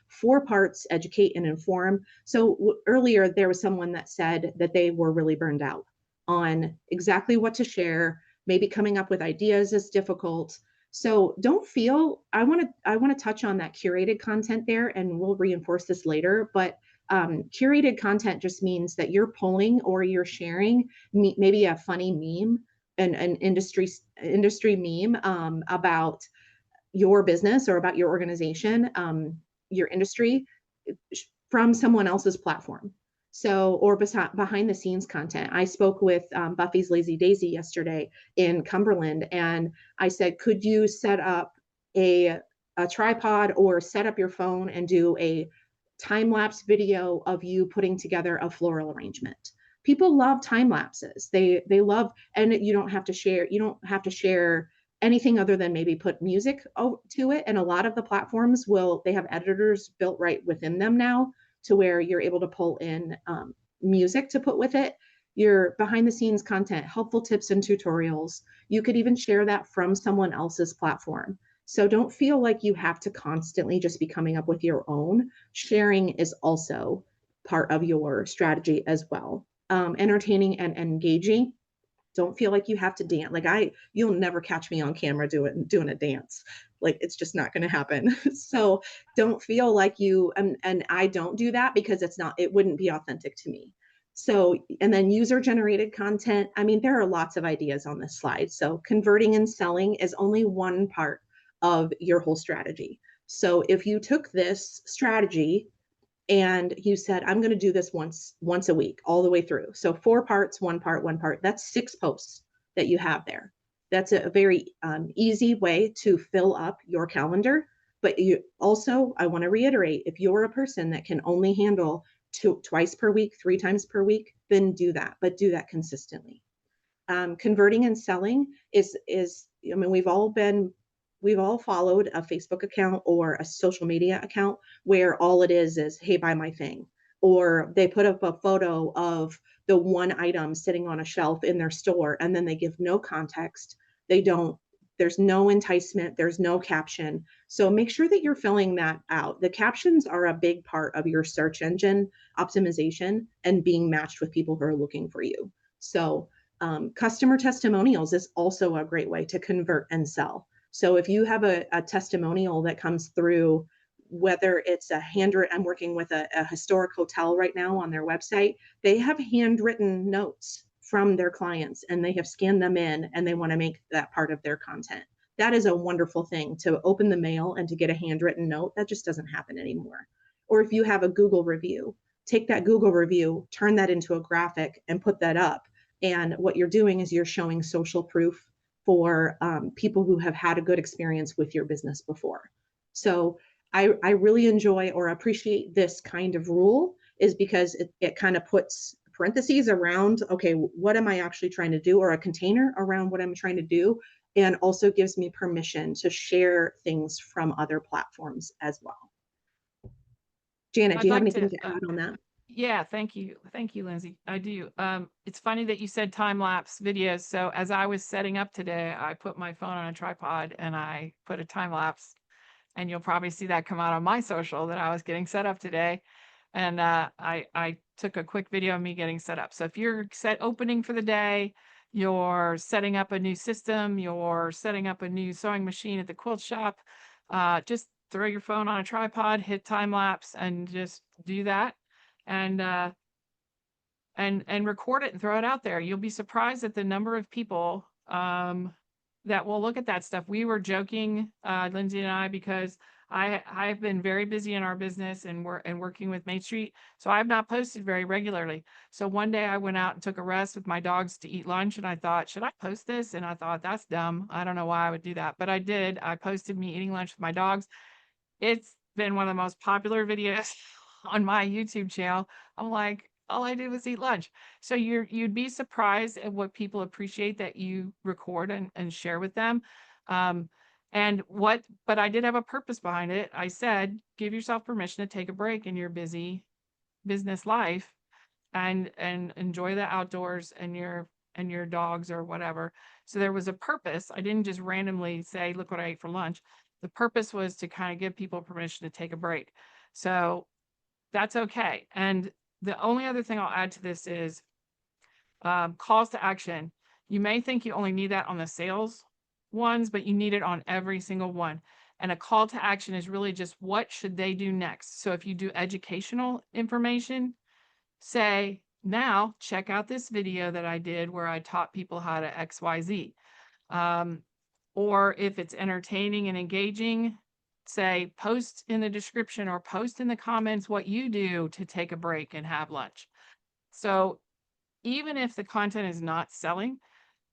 Speaker 3: 4 parts: educate and inform. So earlier there was someone that said that they were really burned out on exactly what to share. Maybe coming up with ideas is difficult. So don't feel, I want to touch on that curated content there, and we'll reinforce this later, but curated content just means that you're pulling or you're sharing maybe a funny meme, an industry meme about your business or about your organization, your industry, from someone else's platform. So, or behind the scenes content. I spoke with Buffy's Lazy Daisy yesterday in Cumberland, and I said, could you set up a tripod or set up your phone and do a time-lapse video of you putting together a floral arrangement? People love time lapses. They love, and you don't have to share anything other than maybe put music to it. And a lot of the platforms they have editors built right within them now, to where you're able to pull in music to put with it. Your behind the scenes content, helpful tips and tutorials. You could even share that from someone else's platform. So don't feel like you have to constantly just be coming up with your own. Sharing is also part of your strategy as well. Entertaining and engaging. Don't feel like you have to dance. Like you'll never catch me on camera doing a dance. Like, it's just not going to happen. So don't feel like you, and I don't do that because it wouldn't be authentic to me. So, and then user generated content. I mean, there are lots of ideas on this slide. So converting and selling is only one part of your whole strategy. So if you took this strategy and you said, I'm going to do this once a week, all the way through. So 4 parts, 1 part, that's 6 posts that you have there. That's a very easy way to fill up your calendar. But I want to reiterate, if you're a person that can only handle twice per week, 3 times per week, then do that, but do that consistently. Converting and selling is, I mean, we've all followed a Facebook account or a social media account where all it is, hey, buy my thing. Or they put up a photo of the one item sitting on a shelf in their store, and then they give no context. There's no enticement, there's no caption. So make sure that you're filling that out. The captions are a big part of your search engine optimization and being matched with people who are looking for you. So customer testimonials is also a great way to convert and sell. So if you have a testimonial that comes through, whether it's I'm working with a historic hotel right now on their website, they have handwritten notes from their clients and they have scanned them in, and they want to make that part of their content. That is a wonderful thing, to open the mail and to get a handwritten note. That just doesn't happen anymore. Or if you have a Google review, take that Google review, turn that into a graphic and put that up. And what you're doing is you're showing social proof for people who have had a good experience with your business before. So I really enjoy or appreciate this kind of rule, is because it kind of puts parentheses around, okay, what am I actually trying to do, or a container around what I'm trying to do, and also gives me permission to share things from other platforms as well. Janet, do
Speaker 2: I'd
Speaker 3: you have
Speaker 2: like
Speaker 3: anything
Speaker 2: to,
Speaker 3: to add on that?
Speaker 2: yeah, thank you. Thank you, Lindsay. I do. It's funny that you said time-lapse videos. So as I was setting up today, I put my phone on a tripod and I put a time lapse, and you'll probably see that come out on my social that I was getting set up today. And I took a quick video of me getting set up. So if you're opening for the day, you're setting up a new system, you're setting up a new sewing machine at the quilt shop, just throw your phone on a tripod, hit time lapse, and just do that. And and record it and throw it out there. You'll be surprised at the number of people that will look at that stuff. We were joking, Lindsay and I, because I've been very busy in our business and working with Main Street, so I've not posted very regularly. So one day I went out and took a rest with my dogs to eat lunch, and I thought, should I post this? And I thought, that's dumb. I don't know why I would do that, but I did. I posted me eating lunch with my dogs. It's been one of the most popular videos on my YouTube channel. I'm like, all I did was eat lunch. So you'd be surprised at what people appreciate that you record and share with them. But I did have a purpose behind it. I said, give yourself permission to take a break in your busy business life and enjoy the outdoors and your dogs or whatever. So there was a purpose. I didn't just randomly say, look what I ate for lunch. The purpose was to kind of give people permission to take a break. So that's okay. And the only other thing I'll add to this is calls to action. You may think you only need that on the sales ones, but you need it on every single one. And a call to action is really just what should they do next. So if you do educational information, say, now check out this video that I did where I taught people how to XYZ. Or if it's entertaining and engaging, say, post in the description or post in the comments what you do to take a break and have lunch. So even if the content is not selling,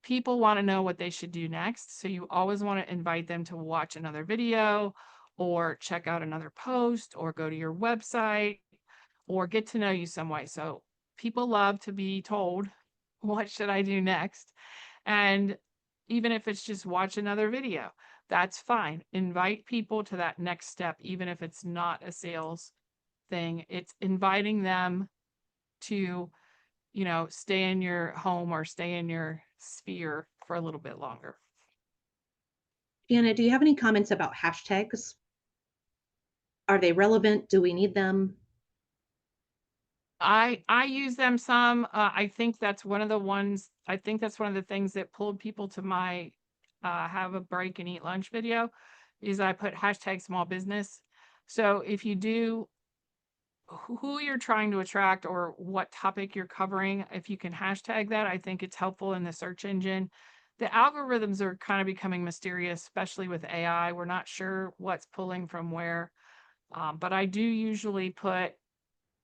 Speaker 2: people want to know what they should do next. So you always want to invite them to watch another video or check out another post or go to your website or get to know you some way. So people love to be told, what should I do next? And even if it's just watch another video, that's fine. Invite people to that next step, even if it's not a sales thing. It's inviting them to, stay in your home or stay in your sphere for a little bit longer.
Speaker 3: Janet, do you have any comments about hashtags? Are they relevant? Do we need them?
Speaker 2: I use them some. I think that's one of the things that pulled people to my have a break and eat lunch video, is I put hashtag small business. So if you do who you're trying to attract or what topic you're covering, if you can hashtag that, I think it's helpful in the search engine. The algorithms are kind of becoming mysterious, especially with AI. We're not sure what's pulling from where, but I do usually put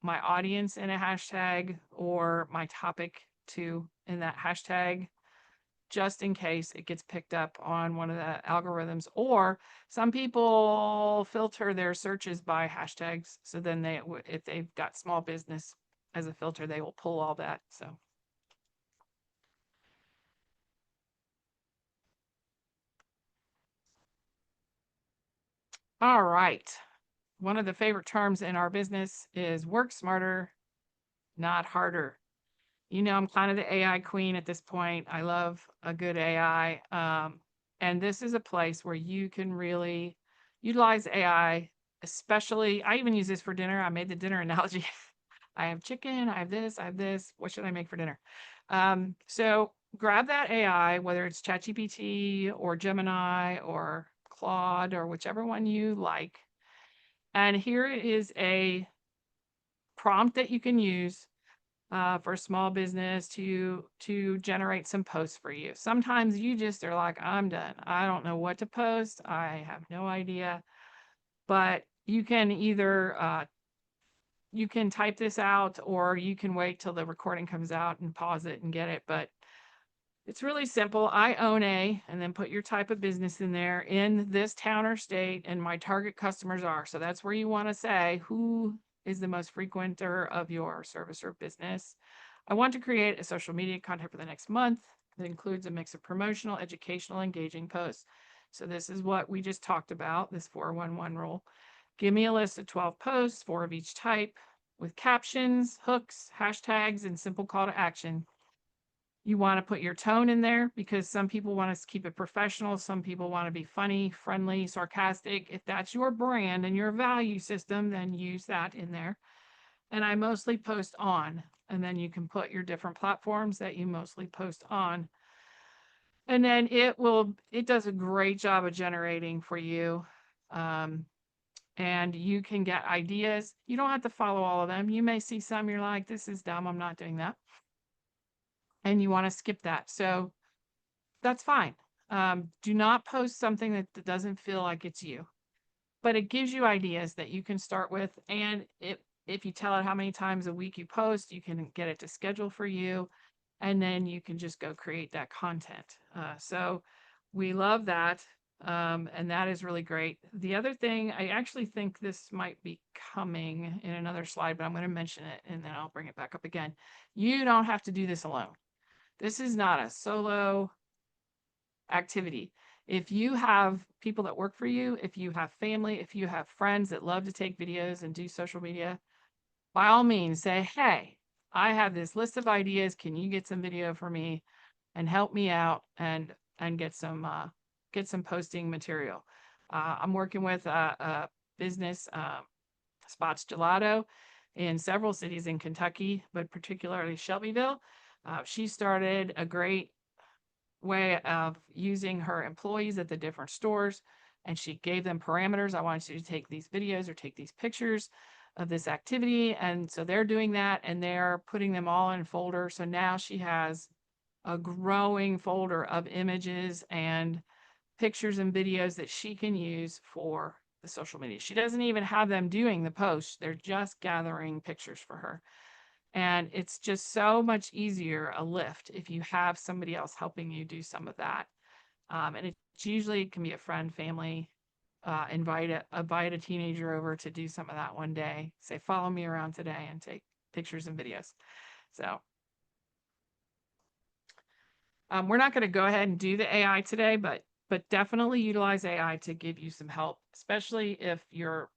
Speaker 2: my audience in a hashtag or my topic too in that hashtag, just in case it gets picked up on one of the algorithms. Or some people filter their searches by hashtags. So then if they've got small business as a filter, they will pull all that. So. All right. One of the favorite terms in our business is work smarter, not harder. I'm kind of the AI queen at this point. I love a good AI. And this is a place where you can really utilize AI, especially, I even use this for dinner. I made the dinner analogy. I have chicken, I have this, I have this. What should I make for dinner? So grab that AI, whether it's ChatGPT or Gemini or Claude or whichever one you like. And here is a prompt that you can use. for a small business to generate some posts for you. Sometimes you just are like, I'm done. I don't know what to post. I have no idea. But you can either you can type this out, or you can wait till the recording comes out and pause it and get it. But it's really simple. I own a, and then put your type of business in there in this town or state, and my target customers are. So that's where you want to say who is the most frequenter of your service or business. I want to create a social media content for the next month that includes a mix of promotional, educational, engaging posts. So this is what we just talked about, this 411 rule. Give me a list of 12 posts, 4 of each type, with captions, hooks, hashtags, and simple call to action. You want to put your tone in there because some people want to keep it professional. Some people want to be funny, friendly, sarcastic. If that's your brand and your value system, then use that in there. And I mostly post on, and then you can put your different platforms that you mostly post on. And then it does a great job of generating for you. And you can get ideas. You don't have to follow all of them. You may see some, you're like, this is dumb, I'm not doing that. And you want to skip that. So that's fine. Do not post something that doesn't feel like it's you. But it gives you ideas that you can start with. And if you tell it how many times a week you post, you can get it to schedule for you. And then you can just go create that content. So we love that. And that is really great. The other thing, I actually think this might be coming in another slide, but I'm going to mention it and then I'll bring it back up again. You don't have to do this alone. This is not a solo activity. If you have people that work for you, if you have family, if you have friends that love to take videos and do social media, by all means say, hey, I have this list of ideas. Can you get some video for me and help me out and get some posting material? I'm working with a business, Spots Gelato, in several cities in Kentucky, but particularly Shelbyville. She started a great way of using her employees at the different stores, and she gave them parameters. I want you to take these videos or take these pictures of this activity. And so they're doing that, and they're putting them all in a folder. So now she has a growing folder of images and pictures and videos that she can use for the social media. She doesn't even have them doing the posts. They're just gathering pictures for her. And it's just so much easier a lift if you have somebody else helping you do some of that. And it usually can be a friend, family, invite a teenager over to do some of that one day. Say, follow me around today and take pictures and videos. So we're not going to go ahead and do the AI today, but definitely utilize AI to give you some help, especially if you're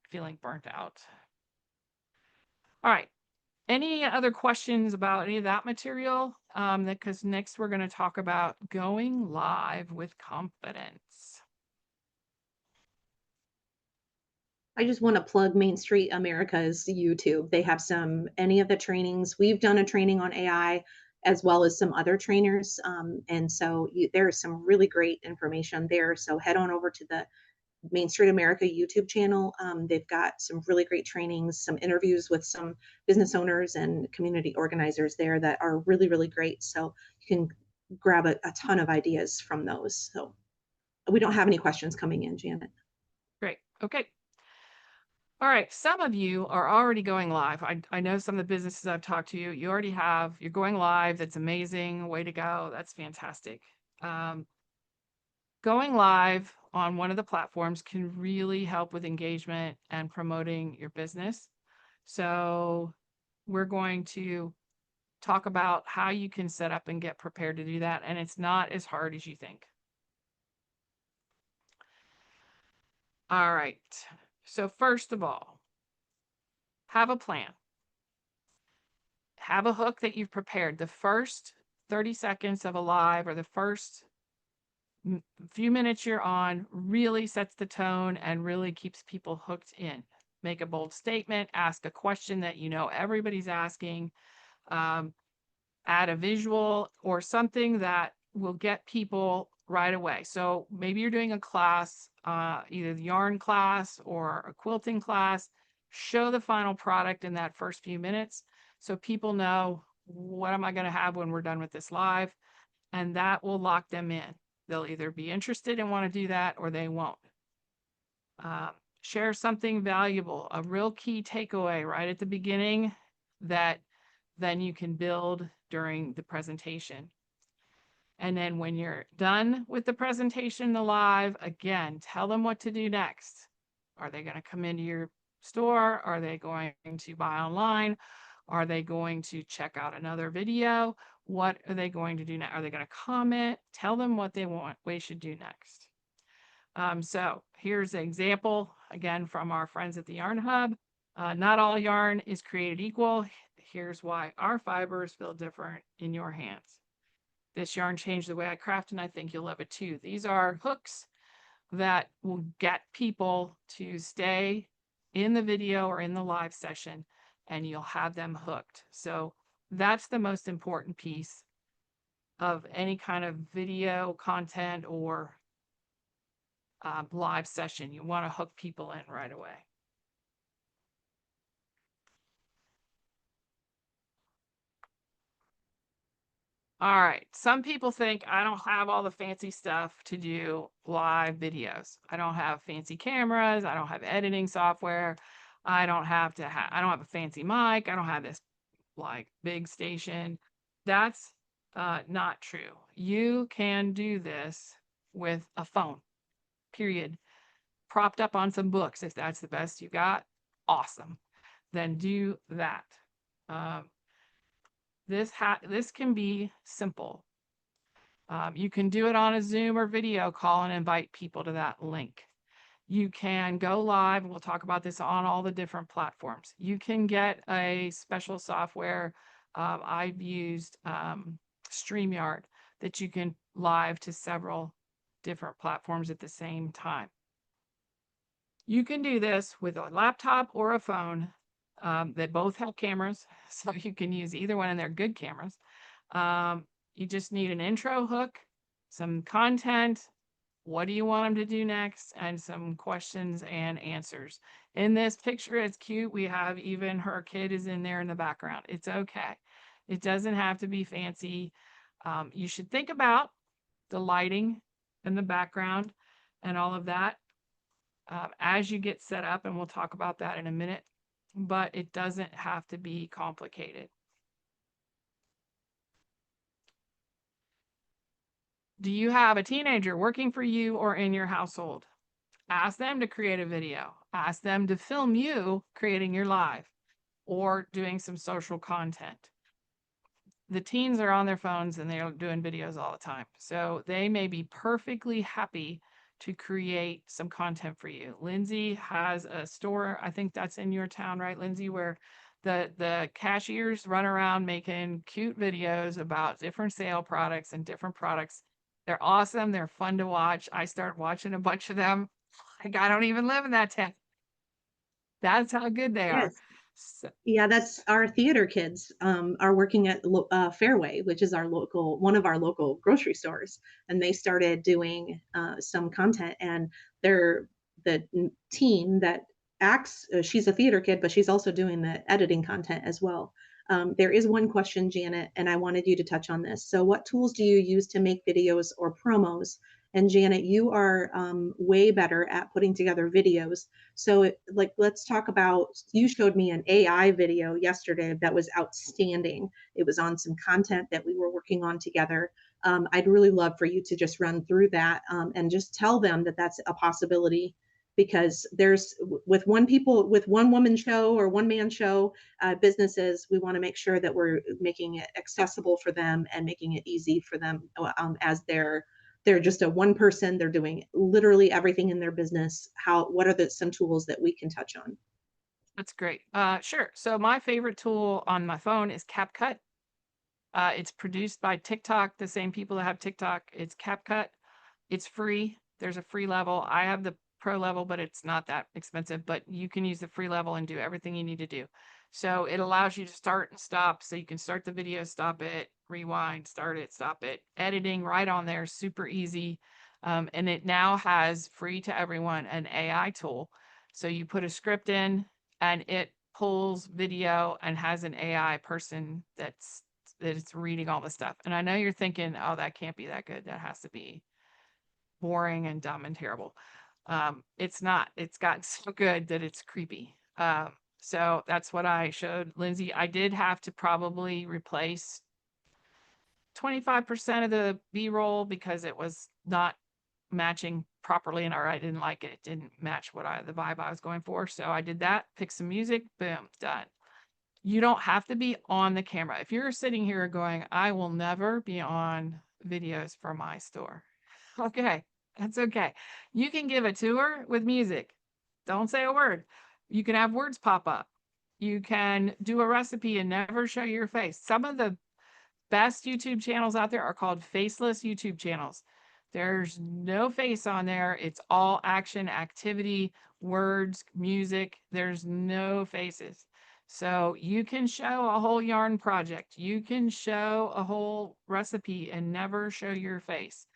Speaker 2: feeling burnt out. All right. Any other questions about any of that material? Because next we're going to talk about going live with confidence.
Speaker 3: I just want to plug Main Street America's YouTube. They have any of the trainings. We've done a training on AI as well as some other trainers. And so there's some really great information there. So head on over to the Main Street America YouTube channel. They've got some really great trainings, some interviews with some business owners and community organizers there that are really, really great. So you can grab a ton of ideas from those. So we don't have any questions coming in, Janet.
Speaker 2: Great. Okay. All right. Some of you are already going live. I know some of the businesses I've talked to, you already have. You're going live. That's amazing. Way to go. That's fantastic. Going live on one of the platforms can really help with engagement and promoting your business. So we're going to talk about how you can set up and get prepared to do that. And it's not as hard as you think. All right. So first of all, have a plan. Have a hook that you've prepared. The first 30 seconds of a live or the first few minutes you're on really sets the tone and really keeps people hooked in. Make a bold statement, ask a question that you know everybody's asking, add a visual or something that will get people right away. So maybe you're doing a class, either the yarn class or a quilting class. Show the final product in that first few minutes so people know what am I going to have when we're done with this live, and that will lock them in. They'll either be interested and want to do that or they won't. Share something valuable, a real key takeaway right at the beginning that then you can build during the presentation. And then when you're done with the presentation, the live, again, tell them what to do next. Are they going to come into your store? Are they going to buy online? Are they going to check out another video? What are they going to do now? Are they going to comment? Tell them what they want, we should do next. So here's an example, again, from our friends at the Yarn Hub. Not all yarn is created equal. Here's why our fibers feel different in your hands. This yarn changed the way I craft, and I think you'll love it too. These are hooks that will get people to stay in the video or in the live session, and you'll have them hooked. So that's the most important piece of any kind of video content or live session. You want to hook people in right away. All right. Some people think I don't have all the fancy stuff to do live videos. I don't have fancy cameras. I don't have editing software. I don't have a fancy mic. I don't have this like big station. That's not true. You can do this with a phone, period. Propped up on some books. If that's the best you got, awesome. Then do that. This can be simple. You can do it on a Zoom or video call and invite people to that link. You can go live. We'll talk about this on all the different platforms. You can get a special software. I've used StreamYard that you can live to several different platforms at the same time. You can do this with a laptop or a phone that both have cameras, so you can use either one, and they're good cameras. You just need an intro hook, some content, what do you want them to do next, and some questions and answers. In this picture, it's cute. We have even her kid is in there in the background. It's okay. It doesn't have to be fancy. You should think about the lighting and the background and all of that as you get set up, and we'll talk about that in a minute, but it doesn't have to be complicated. Do you have a teenager working for you or in your household? Ask them to create a video. Ask them to film you creating your live or doing some social content. The teens are on their phones and they're doing videos all the time. So they may be perfectly happy to create some content for you. Lindsay has a store, I think that's in your town, right, Lindsay, where the cashiers run around making cute videos about different sale products and different products. They're awesome. They're fun to watch. I start watching a bunch of them. Like, I don't even live in that town. That's how good they are.
Speaker 3: Yes. Yeah, that's our theater kids are working at Fairway, which is one of our local grocery stores, and they started doing some content. And they're the team that acts. She's a theater kid, but she's also doing the editing content as well. There is one question, Janet, and I wanted you to touch on this. So, what tools do you use to make videos or promos? And Janet, you are way better at putting together videos. So let's talk about, you showed me an AI video yesterday that was outstanding. It was on some content that we were working on together. I'd really love for you to just run through that and just tell them that that's a possibility, because there's with one woman show or one man show businesses, we want to make sure that we're making it accessible for them and making it easy for them as they're just a one person, they're doing literally everything in their business. What are some tools that we can touch on?
Speaker 2: That's great. Sure. So my favorite tool on my phone is CapCut. It's produced by TikTok, the same people that have TikTok. It's CapCut. It's free. There's a free level. I have the pro level, but it's not that expensive, but you can use the free level and do everything you need to do. So it allows you to start and stop. So you can start the video, stop it, rewind, start it, stop it. Editing right on there, super easy. And it now has free to everyone an AI tool. So you put a script in and it pulls video and has an AI person that's reading all the stuff. And I know you're thinking, oh, that can't be that good. That has to be boring and dumb and terrible. It's not. It's gotten so good that it's creepy. So that's what I showed Lindsay. I did have to probably replace 25% of the B-roll because it was not matching properly, and I didn't like it. It didn't match the vibe I was going for. So I did that, picked some music, boom, done. You don't have to be on the camera. If you're sitting here going, I will never be on videos for my store. Okay, that's okay. You can give a tour with music. Don't say a word. You can have words pop up. You can do a recipe and never show your face. Some of the best YouTube channels out there are called faceless YouTube channels. There's no face on there. It's all action, activity, words, music. There's no faces. So you can show a whole yarn project. You can show a whole recipe and never show your face.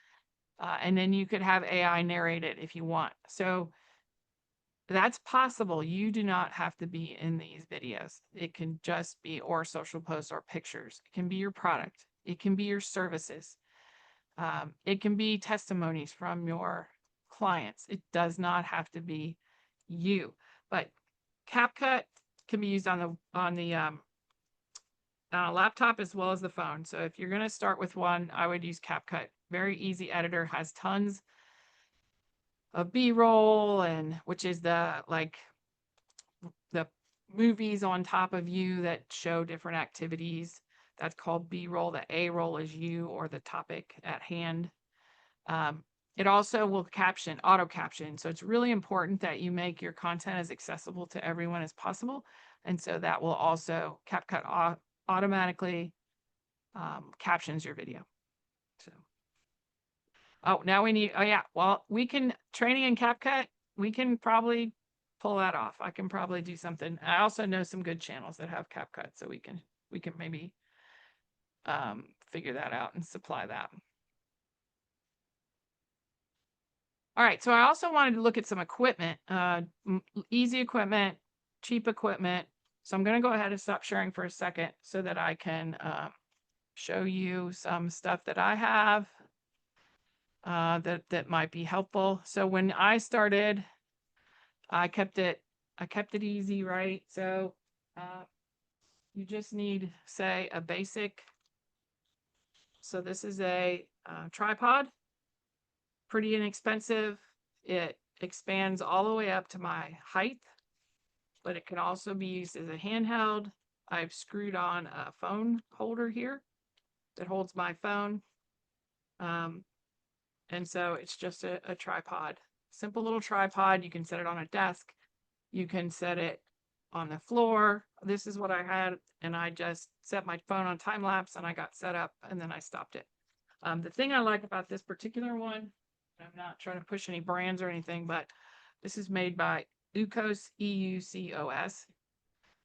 Speaker 2: And then you could have AI narrate it if you want. So that's possible. You do not have to be in these videos. It can just be or social posts or pictures. It can be your product. It can be your services. It can be testimonies from your clients. It does not have to be you. But CapCut can be used on the laptop as well as the phone. So if you're going to start with one, I would use CapCut. Very easy editor, has tons of B-roll, and which is the movies on top of you that show different activities. That's called B-roll. The A-roll is you or the topic at hand. It also will auto caption. So it's really important that you make your content as accessible to everyone as possible. And so that will also, CapCut automatically captions your video. So, now we need, well, we can, training in CapCut, we can probably pull that off. I can probably do something. I also know some good channels that have CapCut, so we can maybe figure that out and supply that. All right, so I also wanted to look at some equipment, easy equipment, cheap equipment. So I'm going to go ahead and stop sharing for a second so that I can show you some stuff that I have that might be helpful. So when I started, I kept it easy, right? So you just need, say, a basic. So this is a tripod, pretty inexpensive. It expands all the way up to my height, but it can also be used as a handheld. I've screwed on a phone holder here that holds my phone. And so it's just a tripod, simple little tripod. You can set it on a desk. You can set it on the floor. This is what I had, and I just set my phone on time lapse and I got set up and then I stopped it. The thing I like about this particular one, I'm not trying to push any brands or anything, but this is made by Eucos, EUCOS,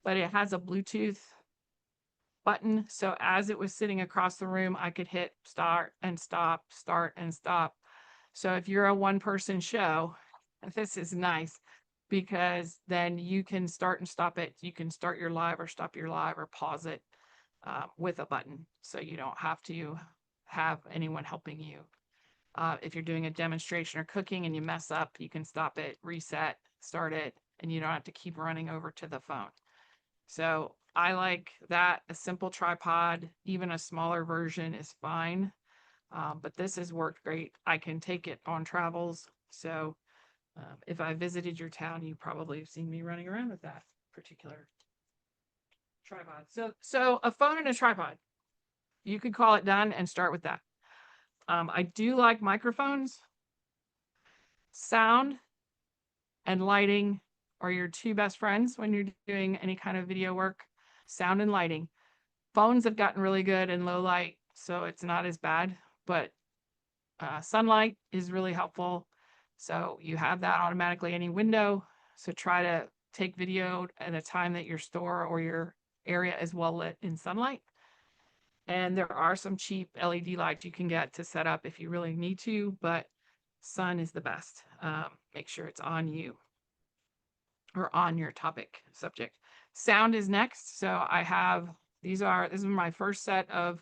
Speaker 2: but it has a Bluetooth button. So as it was sitting across the room, I could hit start and stop, start and stop. So if you're a one-person show, this is nice because then you can start and stop it. You can start your live or stop your live or pause it with a button. So you don't have to have anyone helping you. If you're doing a demonstration or cooking and you mess up, you can stop it, reset, start it, and you don't have to keep running over to the phone. So I like that. A simple tripod, even a smaller version is fine. But this has worked great. I can take it on travels. So if I visited your town, you probably have seen me running around with that particular tripod. So a phone and a tripod. You could call it done and start with that. I do like microphones. Sound and lighting are your two best friends when you're doing any kind of video work. Sound and lighting. Phones have gotten really good in low light, so it's not as bad, but sunlight is really helpful. So you have that automatically any window. So try to take video at a time that your store or your area is well lit in sunlight. And there are some cheap LED lights you can get to set up if you really need to, but sun is the best. Make sure it's on you or on your topic subject. Sound is next. So I have, this is my first set of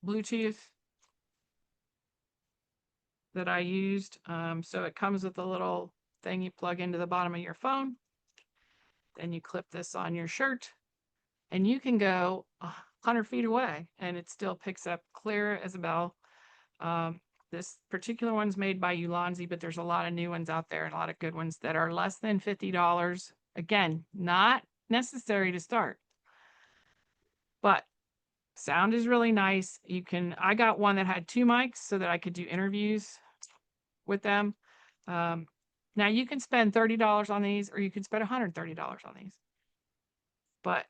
Speaker 2: Bluetooth that I used. So it comes with a little thing you plug into the bottom of your phone. Then you clip this on your shirt and you can go 100 feet away and it still picks up clear as a bell. This particular one's made by Ulanzi, but there's a lot of new ones out there and a lot of good ones that are less than $50. Again, not necessary to start, but sound is really nice. I got one that had 2 mics so that I could do interviews with them. Now you can spend $30 on these or you can spend $130 on these, but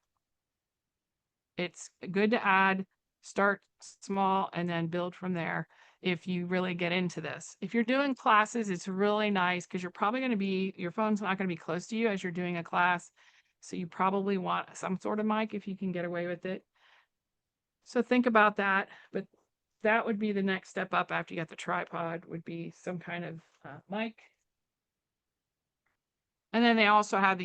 Speaker 2: it's good to add, start small and then build from there. If you really get into this, if you're doing classes, it's really nice because you're probably going to be, your phone's not going to be close to you as you're doing a class. So you probably want some sort of mic if you can get away with it. So think about that, but that would be the next step up after you got the tripod, would be some kind of mic. And then they also have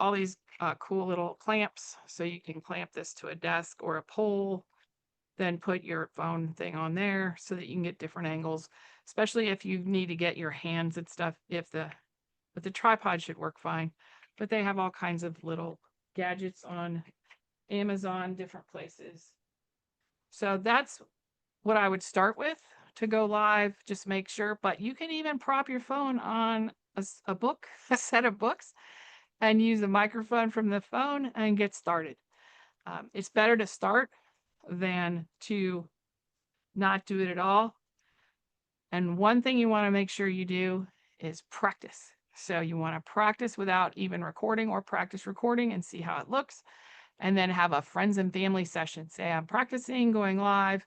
Speaker 2: all these cool little clamps. So you can clamp this to a desk or a pole, then put your phone thing on there so that you can get different angles, especially if you need to get your hands and stuff. But the tripod should work fine, but they have all kinds of little gadgets on Amazon, different places. So that's what I would start with to go live. Just make sure, but you can even prop your phone on a book, a set of books, and use the microphone from the phone and get started. It's better to start than to not do it at all. And one thing you want to make sure you do is practice. So you want to practice without even recording or practice recording and see how it looks. And then have a friends and family session. Say, I'm practicing going live.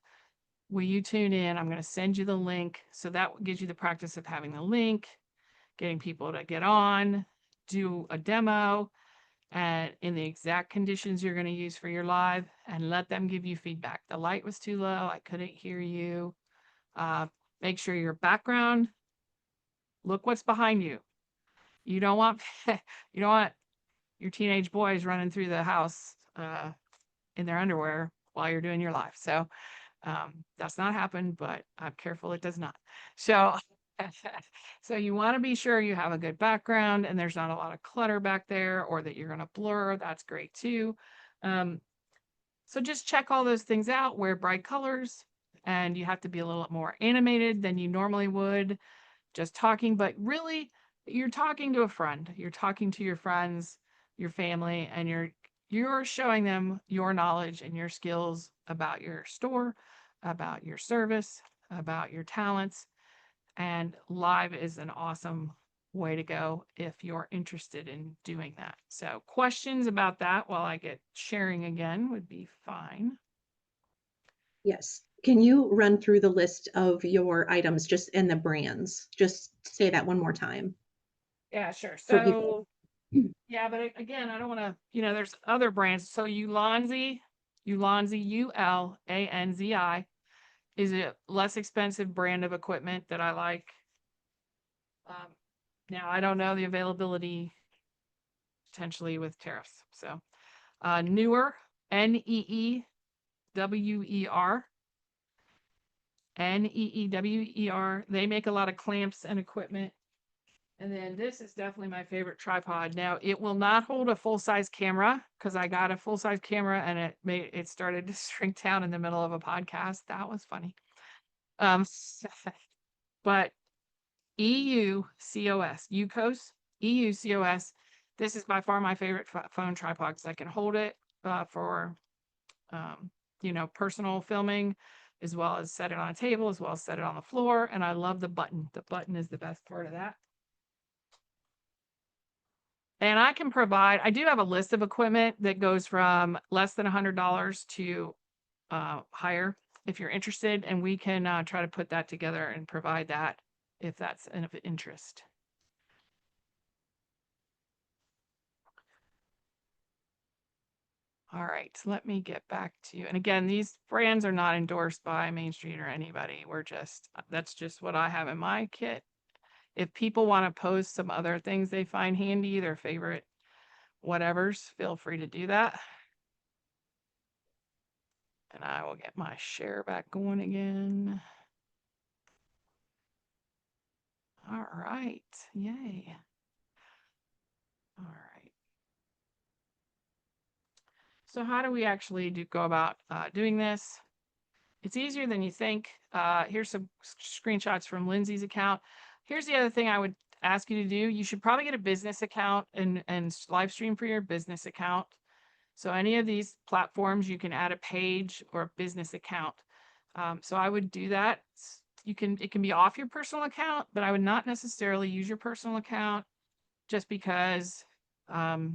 Speaker 2: Will you tune in? I'm going to send you the link. So that gives you the practice of having the link, getting people to get on, do a demo, and in the exact conditions you're going to use for your live, and let them give you feedback. The light was too low. I couldn't hear you. Make sure your background, look what's behind you. You don't want your teenage boys running through the house in their underwear while you're doing your live. So that's not happened, but I'm careful it does not. So so you want to be sure you have a good background and there's not a lot of clutter back there, or that you're going to blur. That's great too. So just check all those things out. Wear bright colors, and you have to be a little more animated than you normally would just talking, but really you're talking to a friend. You're talking to your friends, your family, and you're showing them your knowledge and your skills about your store, about your service, about your talents. And live is an awesome way to go if you're interested in doing that. So questions about that while I get sharing again would be fine.
Speaker 3: Yes. Can you run through the list of your items just in the brands? Just say that one more time.
Speaker 2: Yeah, sure.
Speaker 3: For people.
Speaker 2: So yeah, but again, I don't want to, there's other brands. So Ulanzi, Ulanzi, is a less expensive brand of equipment that I like. Now I don't know the availability potentially with tariffs. So Neewer, Neewer, Neewer. They make a lot of clamps and equipment. And then this is definitely my favorite tripod. Now it will not hold a full-size camera because I got a full-size camera and it started to shrink down in the middle of a podcast. That was funny. But EUCOS. This is by far my favorite phone tripod because I can hold it for personal filming, as well as set it on a table, as well as set it on the floor. And I love the button. The button is the best part of that. And I do have a list of equipment that goes from less than $100 to higher if you're interested. And we can try to put that together and provide that if that's of interest. All right, let me get back to you. And again, these brands are not endorsed by Main Street or anybody. That's just what I have in my kit. If people want to post some other things they find handy, their favorite whatevers, feel free to do that. And I will get my share back going again. All right. Yay. All right. So how do we actually go about doing this? It's easier than you think. Here's some screenshots from Lindsay's account. Here's the other thing I would ask you to do. You should probably get a business account and live stream for your business account. So any of these platforms, you can add a page or a business account. So I would do that. It can be off your personal account, but I would not necessarily use your personal account just because I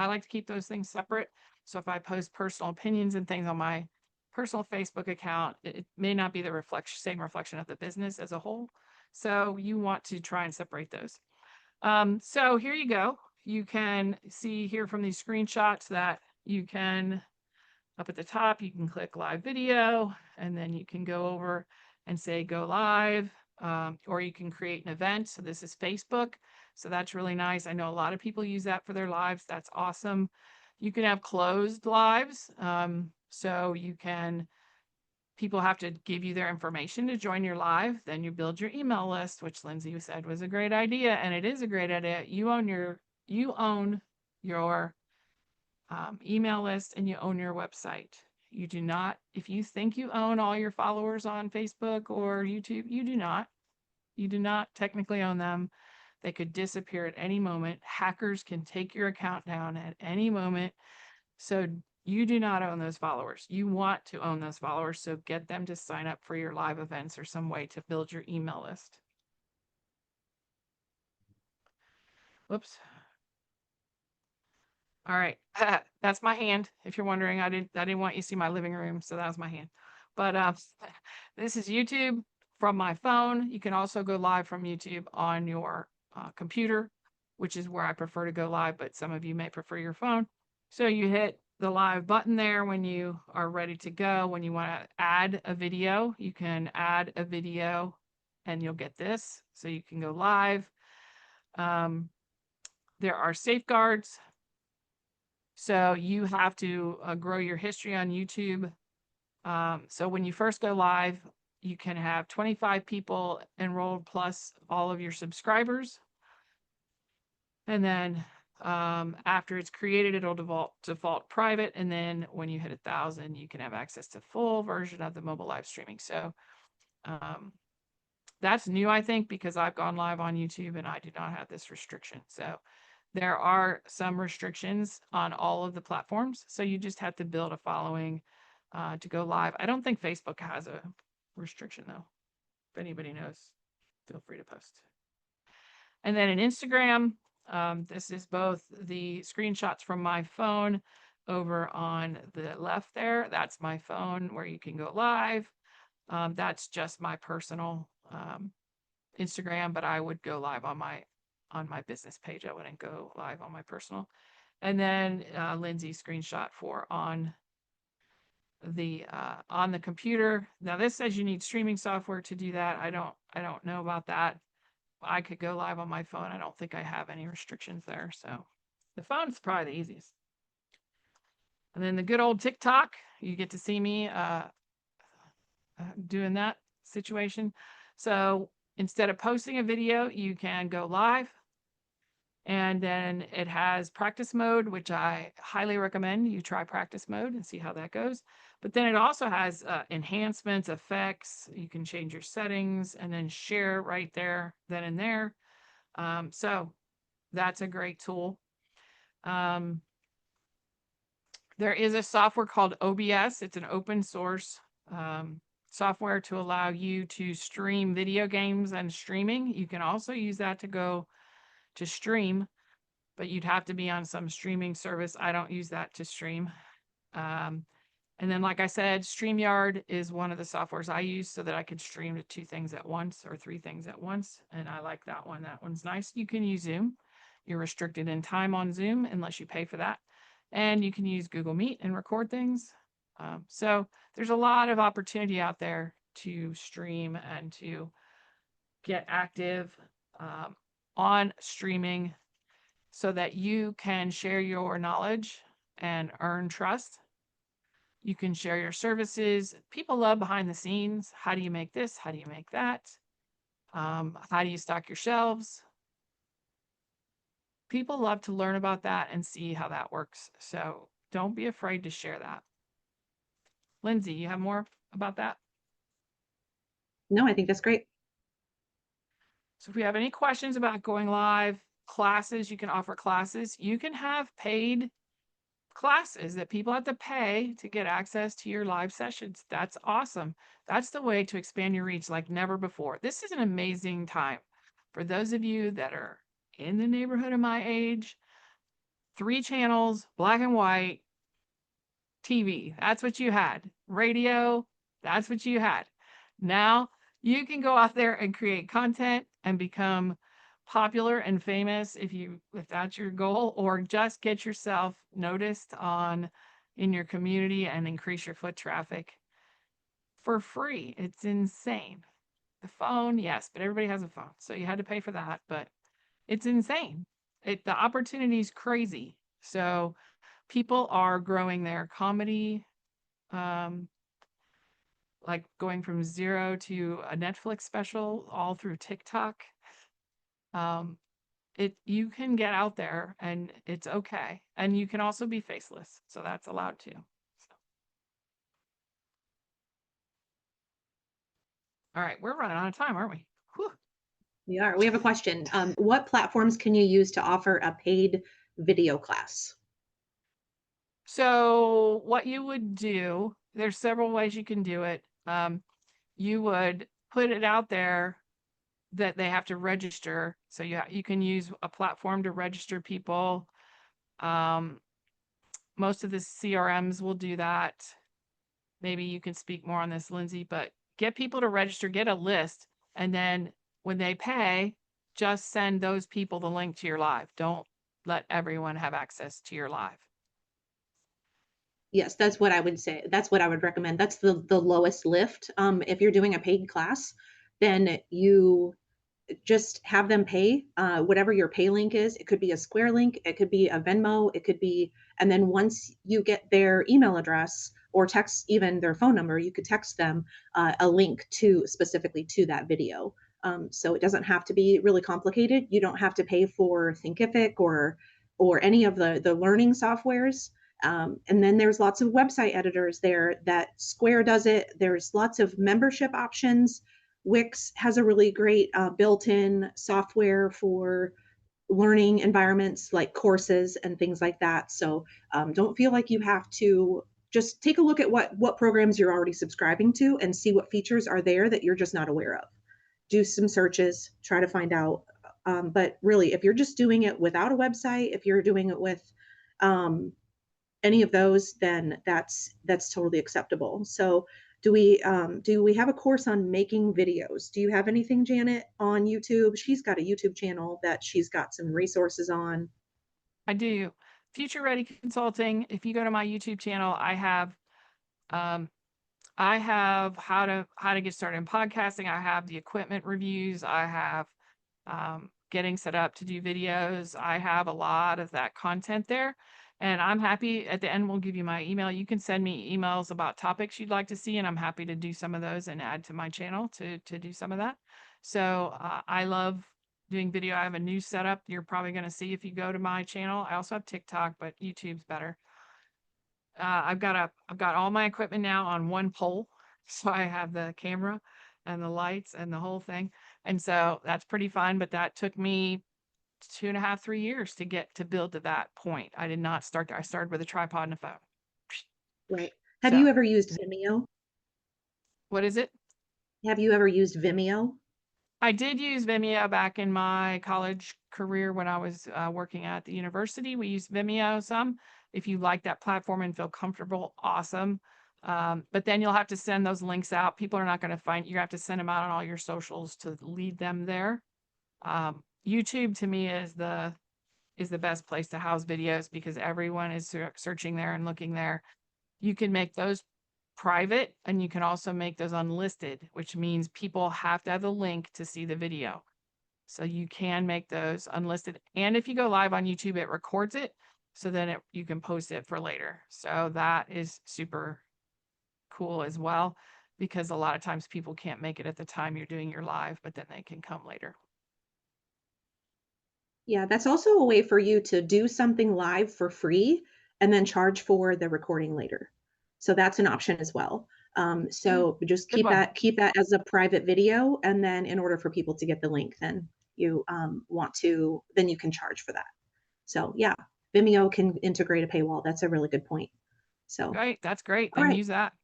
Speaker 2: like to keep those things separate. So if I post personal opinions and things on my personal Facebook account, it may not be the same reflection of the business as a whole. So you want to try and separate those. So here you go. You can see here from these screenshots that you can, up at the top, you can click live video, and then you can go over and say go live, or you can create an event. So this is Facebook. So that's really nice. I know a lot of people use that for their lives. That's awesome. You can have closed lives. So people have to give you their information to join your live. Then you build your email list, which Lindsay said was a great idea. And it is a great idea. You own your email list, and you own your website. You do not, if you think you own all your followers on Facebook or YouTube, you do not. You do not technically own them. They could disappear at any moment. Hackers can take your account down at any moment. So you do not own those followers. You want to own those followers. So get them to sign up for your live events or some way to build your email list. Whoops. All right. That's my hand. If you're wondering, I didn't want you to see my living room. So that was my hand. But this is YouTube from my phone. You can also go live from YouTube on your computer, which is where I prefer to go live, but some of you may prefer your phone. So you hit the live button there when you are ready to go. When you want to add a video, you can add a video and you'll get this. So you can go live. There are safeguards. So you have to grow your history on YouTube. So when you first go live, you can have 25 people enrolled plus all of your subscribers. And then after it's created, it'll default private. And then when you hit 1,000, you can have access to full version of the mobile live streaming. So that's new, I think, because I've gone live on YouTube and I do not have this restriction. So there are some restrictions on all of the platforms. So you just have to build a following to go live. I don't think Facebook has a restriction, though. If anybody knows, feel free to post. And then in Instagram, this is both the screenshots from my phone over on the left there. That's my phone where you can go live. That's just my personal Instagram, but I would go live on my business page. I wouldn't go live on my personal. And then Lindsay's screenshot for on the computer. Now this says you need streaming software to do that. I don't know about that. I could go live on my phone. I don't think I have any restrictions there. So the phone's probably the easiest. And then the good old TikTok, you get to see me doing that situation. So instead of posting a video, you can go live. And then it has practice mode, which I highly recommend you try practice mode and see how that goes. But then it also has enhancements, effects. You can change your settings and then share right there, then and there. So that's a great tool. There is a software called OBS. It's an open source software to allow you to stream video games and streaming. You can also use that to stream, but you'd have to be on some streaming service. I don't use that to stream. And then, like I said, StreamYard is one of the softwares I use so that I can stream to 2 things at once or 3 things at once. And I like that one. That one's nice. You can use Zoom. You're restricted in time on Zoom unless you pay for that. And you can use Google Meet and record things. So there's a lot of opportunity out there to stream and to get active. on streaming so that you can share your knowledge and earn trust. You can share your services. People love behind the scenes. How do you make this? How do you make that? How do you stock your shelves? People love to learn about that and see how that works. So don't be afraid to share that. Lindsay, you have more about that?
Speaker 3: No, I think that's great.
Speaker 2: So if we have any questions about going live, classes, you can offer classes. You can have paid classes that people have to pay to get access to your live sessions. That's awesome. That's the way to expand your reach like never before. This is an amazing time for those of you that are in the neighborhood of my age. 3 channels, black and white, TV, that's what you had. Radio, that's what you had. Now you can go out there and create content and become popular and famous if that's your goal, or just get yourself noticed in your community and increase your foot traffic for free. It's insane. The phone, yes, but everybody has a phone, so you had to pay for that, but it's insane. The opportunity is crazy. So people are growing their comedy, like going from 0 to a Netflix special all through TikTok. You can get out there and it's okay. And you can also be faceless. So that's allowed too. So. All right, we're running out of time, aren't we? Whew.
Speaker 3: We are. We have a question. What platforms can you use to offer a paid video class?
Speaker 2: So what you would do, there's several ways you can do it. You would put it out there that they have to register. So you can use a platform to register people. Most of the CRMs will do that. Maybe you can speak more on this, Lindsay, but get people to register, get a list, and then when they pay, just send those people the link to your live. Don't let everyone have access to your live.
Speaker 3: Yes, that's what I would say. That's what I would recommend. That's the lowest lift. If you're doing a paid class, then you just have them pay whatever your pay link is. It could be a Square link, it could be a Venmo, it could be, and then once you get their email address or text even their phone number, you could text them a link specifically to that video. So it doesn't have to be really complicated. You don't have to pay for Thinkific or any of the learning softwares. And then there's lots of website editors there that Square does it. There's lots of membership options. Wix has a really great built-in software for learning environments like courses and things like that. So don't feel like you have to. Just take a look at what programs you're already subscribing to and see what features are there that you're just not aware of. Do some searches, try to find out. But really, if you're just doing it without a website, if you're doing it with any of those, then that's totally acceptable. So do we have a course on making videos? Do you have anything, Janet, on YouTube? She's got a YouTube channel that she's got some resources on.
Speaker 2: I do. Future Ready Consulting. If you go to my YouTube channel, I have how to get started in podcasting. I have the equipment reviews. I have getting set up to do videos. I have a lot of that content there. And I'm happy. At the end, we'll give you my email. You can send me emails about topics you'd like to see, and I'm happy to do some of those and add to my channel to do some of that. So I love doing video. I have a new setup you're probably going to see if you go to my channel. I also have TikTok, but YouTube's better. I've got all my equipment now on one pole. So I have the camera and the lights and the whole thing. And so that's pretty fun, but that took me 2.5, 3 years to build to that point. I did not start there. I started with a tripod and a phone.
Speaker 3: Right. Have you ever used Vimeo?
Speaker 2: What is it?
Speaker 3: Have you ever used Vimeo?
Speaker 2: I did use Vimeo back in my college career when I was working at the university. We used Vimeo some. If you like that platform and feel comfortable, awesome. But then you'll have to send those links out. People are not going to find you. Have to send them out on all your socials to lead them there. YouTube to me is the best place to house videos because everyone is searching there and looking there. You can make those private and you can also make those unlisted, which means people have to have the link to see the video. So you can make those unlisted. And if you go live on YouTube, it records it. So then you can post it for later. So that is super cool as well, because a lot of times people can't make it at the time you're doing your live, but then they can come later.
Speaker 3: Yeah, that's also a way for you to do something live for free and then charge for the recording later. So that's an option as well. So just
Speaker 2: Good one.
Speaker 3: keep that as a private video, and then in order for people to get the link, then you then you can charge for that. So yeah, Vimeo can integrate a paywall. That's a really good point. So
Speaker 2: Great. That's great.
Speaker 3: all
Speaker 2: Then
Speaker 3: right.
Speaker 2: use that.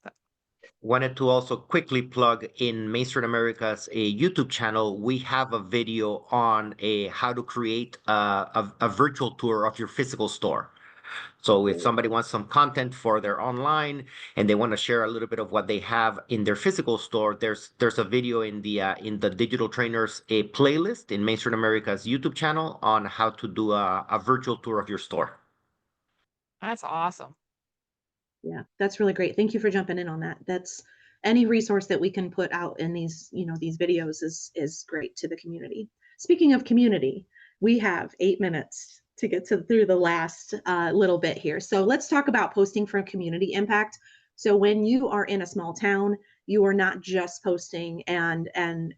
Speaker 1: Wanted to also quickly plug in Main Street America's a YouTube channel. We have a video on how to create a virtual tour of your physical store. So if somebody wants some content for their online and they want to share a little bit of what they have in their physical store, there's a video in the Digital Trainers a playlist in Main Street America's YouTube channel on how to do a virtual tour of your store.
Speaker 2: That's awesome.
Speaker 3: Yeah, that's really great. Thank you for jumping in on that. That's any resource that we can put out in these, these videos is great to the community. Speaking of community, we have 8 minutes to get through the last little bit here. So let's talk about posting for community impact. So when you are in a small town, you are not just posting and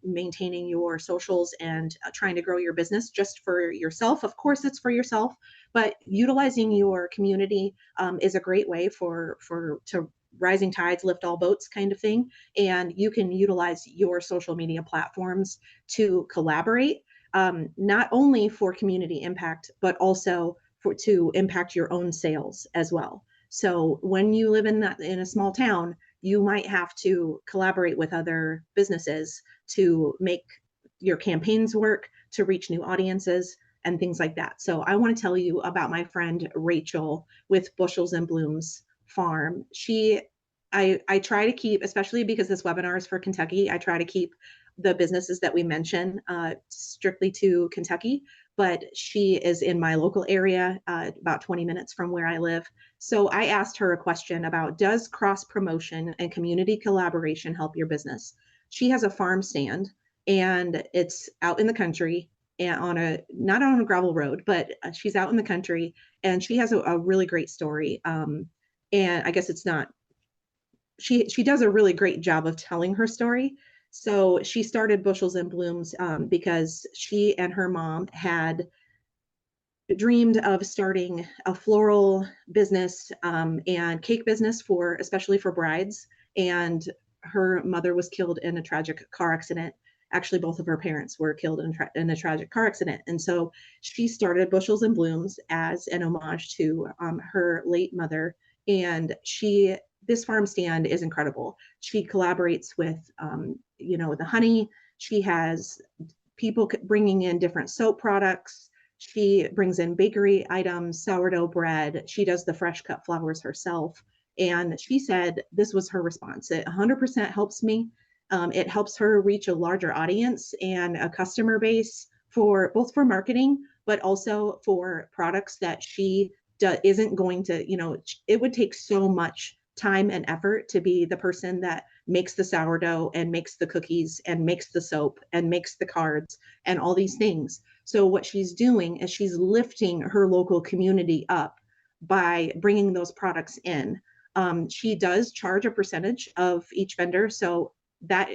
Speaker 3: maintaining your socials and trying to grow your business just for yourself. Of course, it's for yourself, but utilizing your community is a great way to rising tides lift all boats kind of thing. And you can utilize your social media platforms to collaborate, not only for community impact, but also to impact your own sales as well. So when you live in a small town, you might have to collaborate with other businesses to make your campaigns work, to reach new audiences, and things like that. So I want to tell you about my friend Rachel with Bushels and Blooms Farm. I try to keep, especially because this webinar is for Kentucky, I try to keep the businesses that we mention strictly to Kentucky, but she is in my local area, about 20 minutes from where I live. So I asked her a question about, does cross promotion and community collaboration help your business? She has a farm stand and it's out in the country and not on a gravel road, but she's out in the country and she has a really great story. And I guess it's not, she does a really great job of telling her story. So she started Bushels and Blooms because she and her mom had dreamed of starting a floral business and cake business especially for brides. And her mother was killed in a tragic car accident. Actually, both of her parents were killed in a tragic car accident. And so she started Bushels and Blooms as an homage to her late mother. And this farm stand is incredible. She collaborates with, the honey. She has people bringing in different soap products. She brings in bakery items, sourdough bread. She does the fresh cut flowers herself. And she said this was her response. It 100% helps me. It helps her reach a larger audience and a customer base both for marketing, but also for products that she isn't going to, it would take so much time and effort to be the person that makes the sourdough and makes the cookies and makes the soap and makes the cards and all these things. So what she's doing is she's lifting her local community up by bringing those products in. She does charge a percentage of each vendor. So that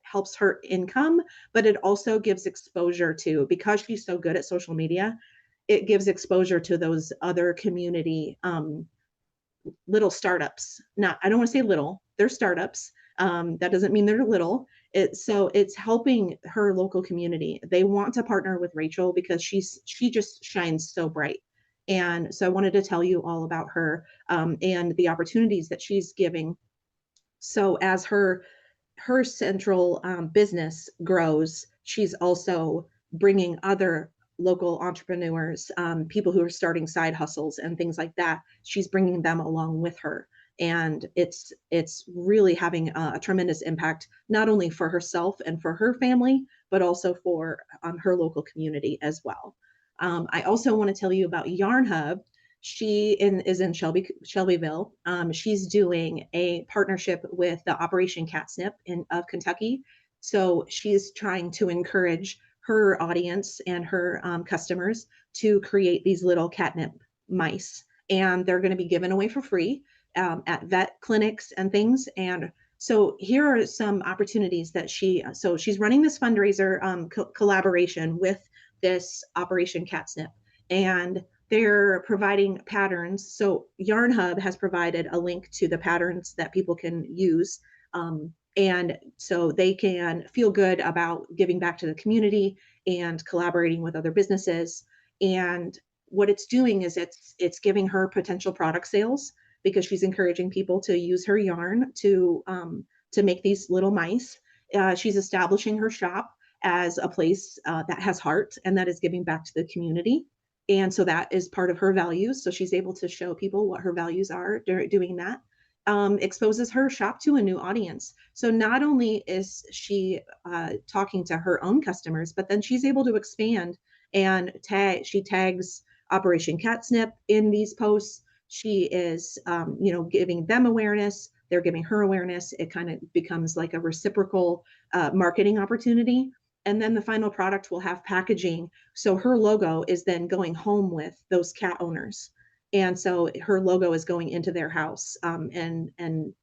Speaker 3: helps her income, but it also gives exposure because she's so good at social media, it gives exposure to those other community little startups. I don't want to say little, they're startups. That doesn't mean they're little. It's helping her local community. They want to partner with Rachel because she just shines so bright. And so I wanted to tell you all about her and the opportunities that she's giving. So as her central business grows, she's also bringing other local entrepreneurs, people who are starting side hustles and things like that. She's bringing them along with her. And it's really having a tremendous impact, not only for herself and for her family, but also for her local community as well. I also want to tell you about Yarn Hub. She is in Shelbyville. She's doing a partnership with the Operation Catnip of Kentucky. So she's trying to encourage her audience and her customers to create these little catnip mice. And they're going to be given away for free at vet clinics and things. And so here are some opportunities that she's running this fundraiser collaboration with this Operation Catsnip, and they're providing patterns. So Yarn Hub has provided a link to the patterns that people can use. And so they can feel good about giving back to the community and collaborating with other businesses. And what it's doing is it's giving her potential product sales, because she's encouraging people to use her yarn to make these little mice. She's establishing her shop as a place that has heart and that is giving back to the community. And so that is part of her values. So she's able to show people what her values are doing that. Exposes her shop to a new audience. So not only is she talking to her own customers, but then she's able to expand and she tags Operation Catsnip in these posts. She is, giving them awareness. They're giving her awareness. It kind of becomes like a reciprocal marketing opportunity. And then the final product will have packaging. So her logo is then going home with those cat owners. And so her logo is going into their house and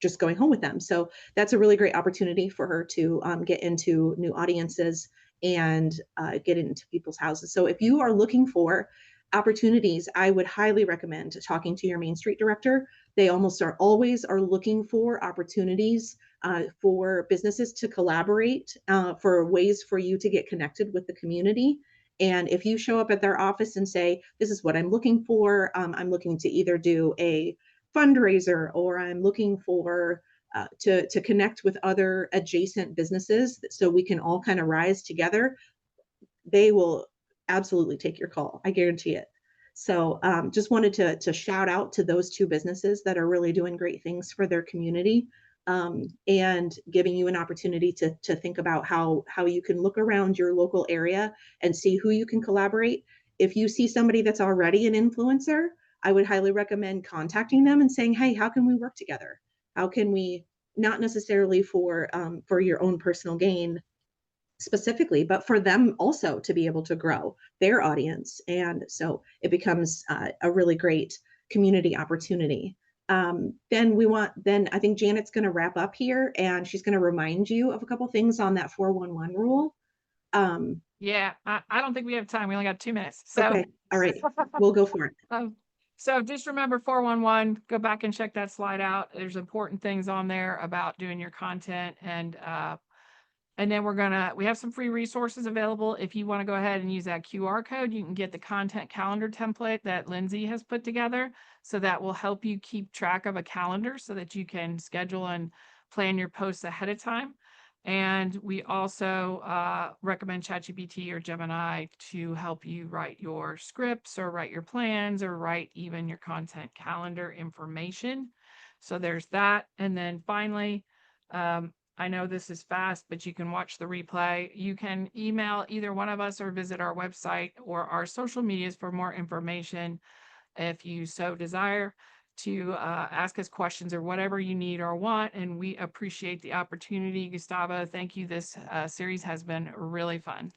Speaker 3: just going home with them. So that's a really great opportunity for her to get into new audiences and get into people's houses. So if you are looking for opportunities, I would highly recommend talking to your Main Street director. They always are looking for opportunities for businesses to collaborate, for ways for you to get connected with the community. And if you show up at their office and say, this is what I'm looking for, I'm looking to either do a fundraiser, or I'm looking for to connect with other adjacent businesses so we can all kind of rise together, they will absolutely take your call. I guarantee it. So just wanted to shout out to those two businesses that are really doing great things for their community, and giving you an opportunity to think about how you can look around your local area and see who you can collaborate. If you see somebody that's already an influencer, I would highly recommend contacting them and saying, hey, how can we work together? How can we, not necessarily for your own personal gain specifically, but for them also to be able to grow their audience. And so it becomes a really great community opportunity. Then I think Janet's going to wrap up here, and she's going to remind you of a couple things on that 411 rule.
Speaker 2: Yeah, I don't think we have time. We only got 2 minutes. So,
Speaker 3: okay. All right, we'll go for it.
Speaker 2: So just remember 411, go back and check that slide out. There's important things on there about doing your content, and then we have some free resources available. If you want to go ahead and use that QR code, you can get the content calendar template that Lindsay has put together. So that will help you keep track of a calendar so that you can schedule and plan your posts ahead of time. And we also recommend ChatGPT or Gemini to help you write your scripts or write your plans or write even your content calendar information. So there's that. And then finally, I know this is fast, but you can watch the replay. You can email either one of us or visit our website or our social medias for more information if you so desire to ask us questions or whatever you need or want. And we appreciate the opportunity. Gustavo, thank you. This series has been really fun.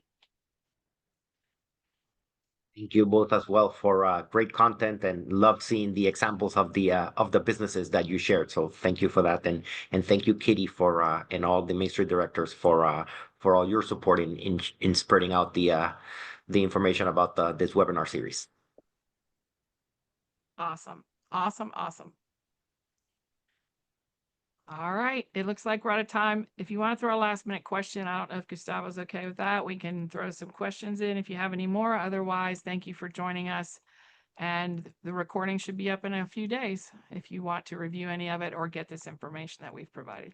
Speaker 1: Thank you both as well for great content, and love seeing the examples of the businesses that you shared. So thank you for that, and thank you, Kitty, for and all the Main Street directors for all your support in spreading out the information about this webinar series.
Speaker 2: Awesome. All right. It looks like we're out of time. If you want to throw a last minute question, I don't know if Gustavo's okay with that. We can throw some questions in if you have any more. Otherwise, thank you for joining us. And the recording should be up in a few days if you want to review any of it or get this information that we've provided.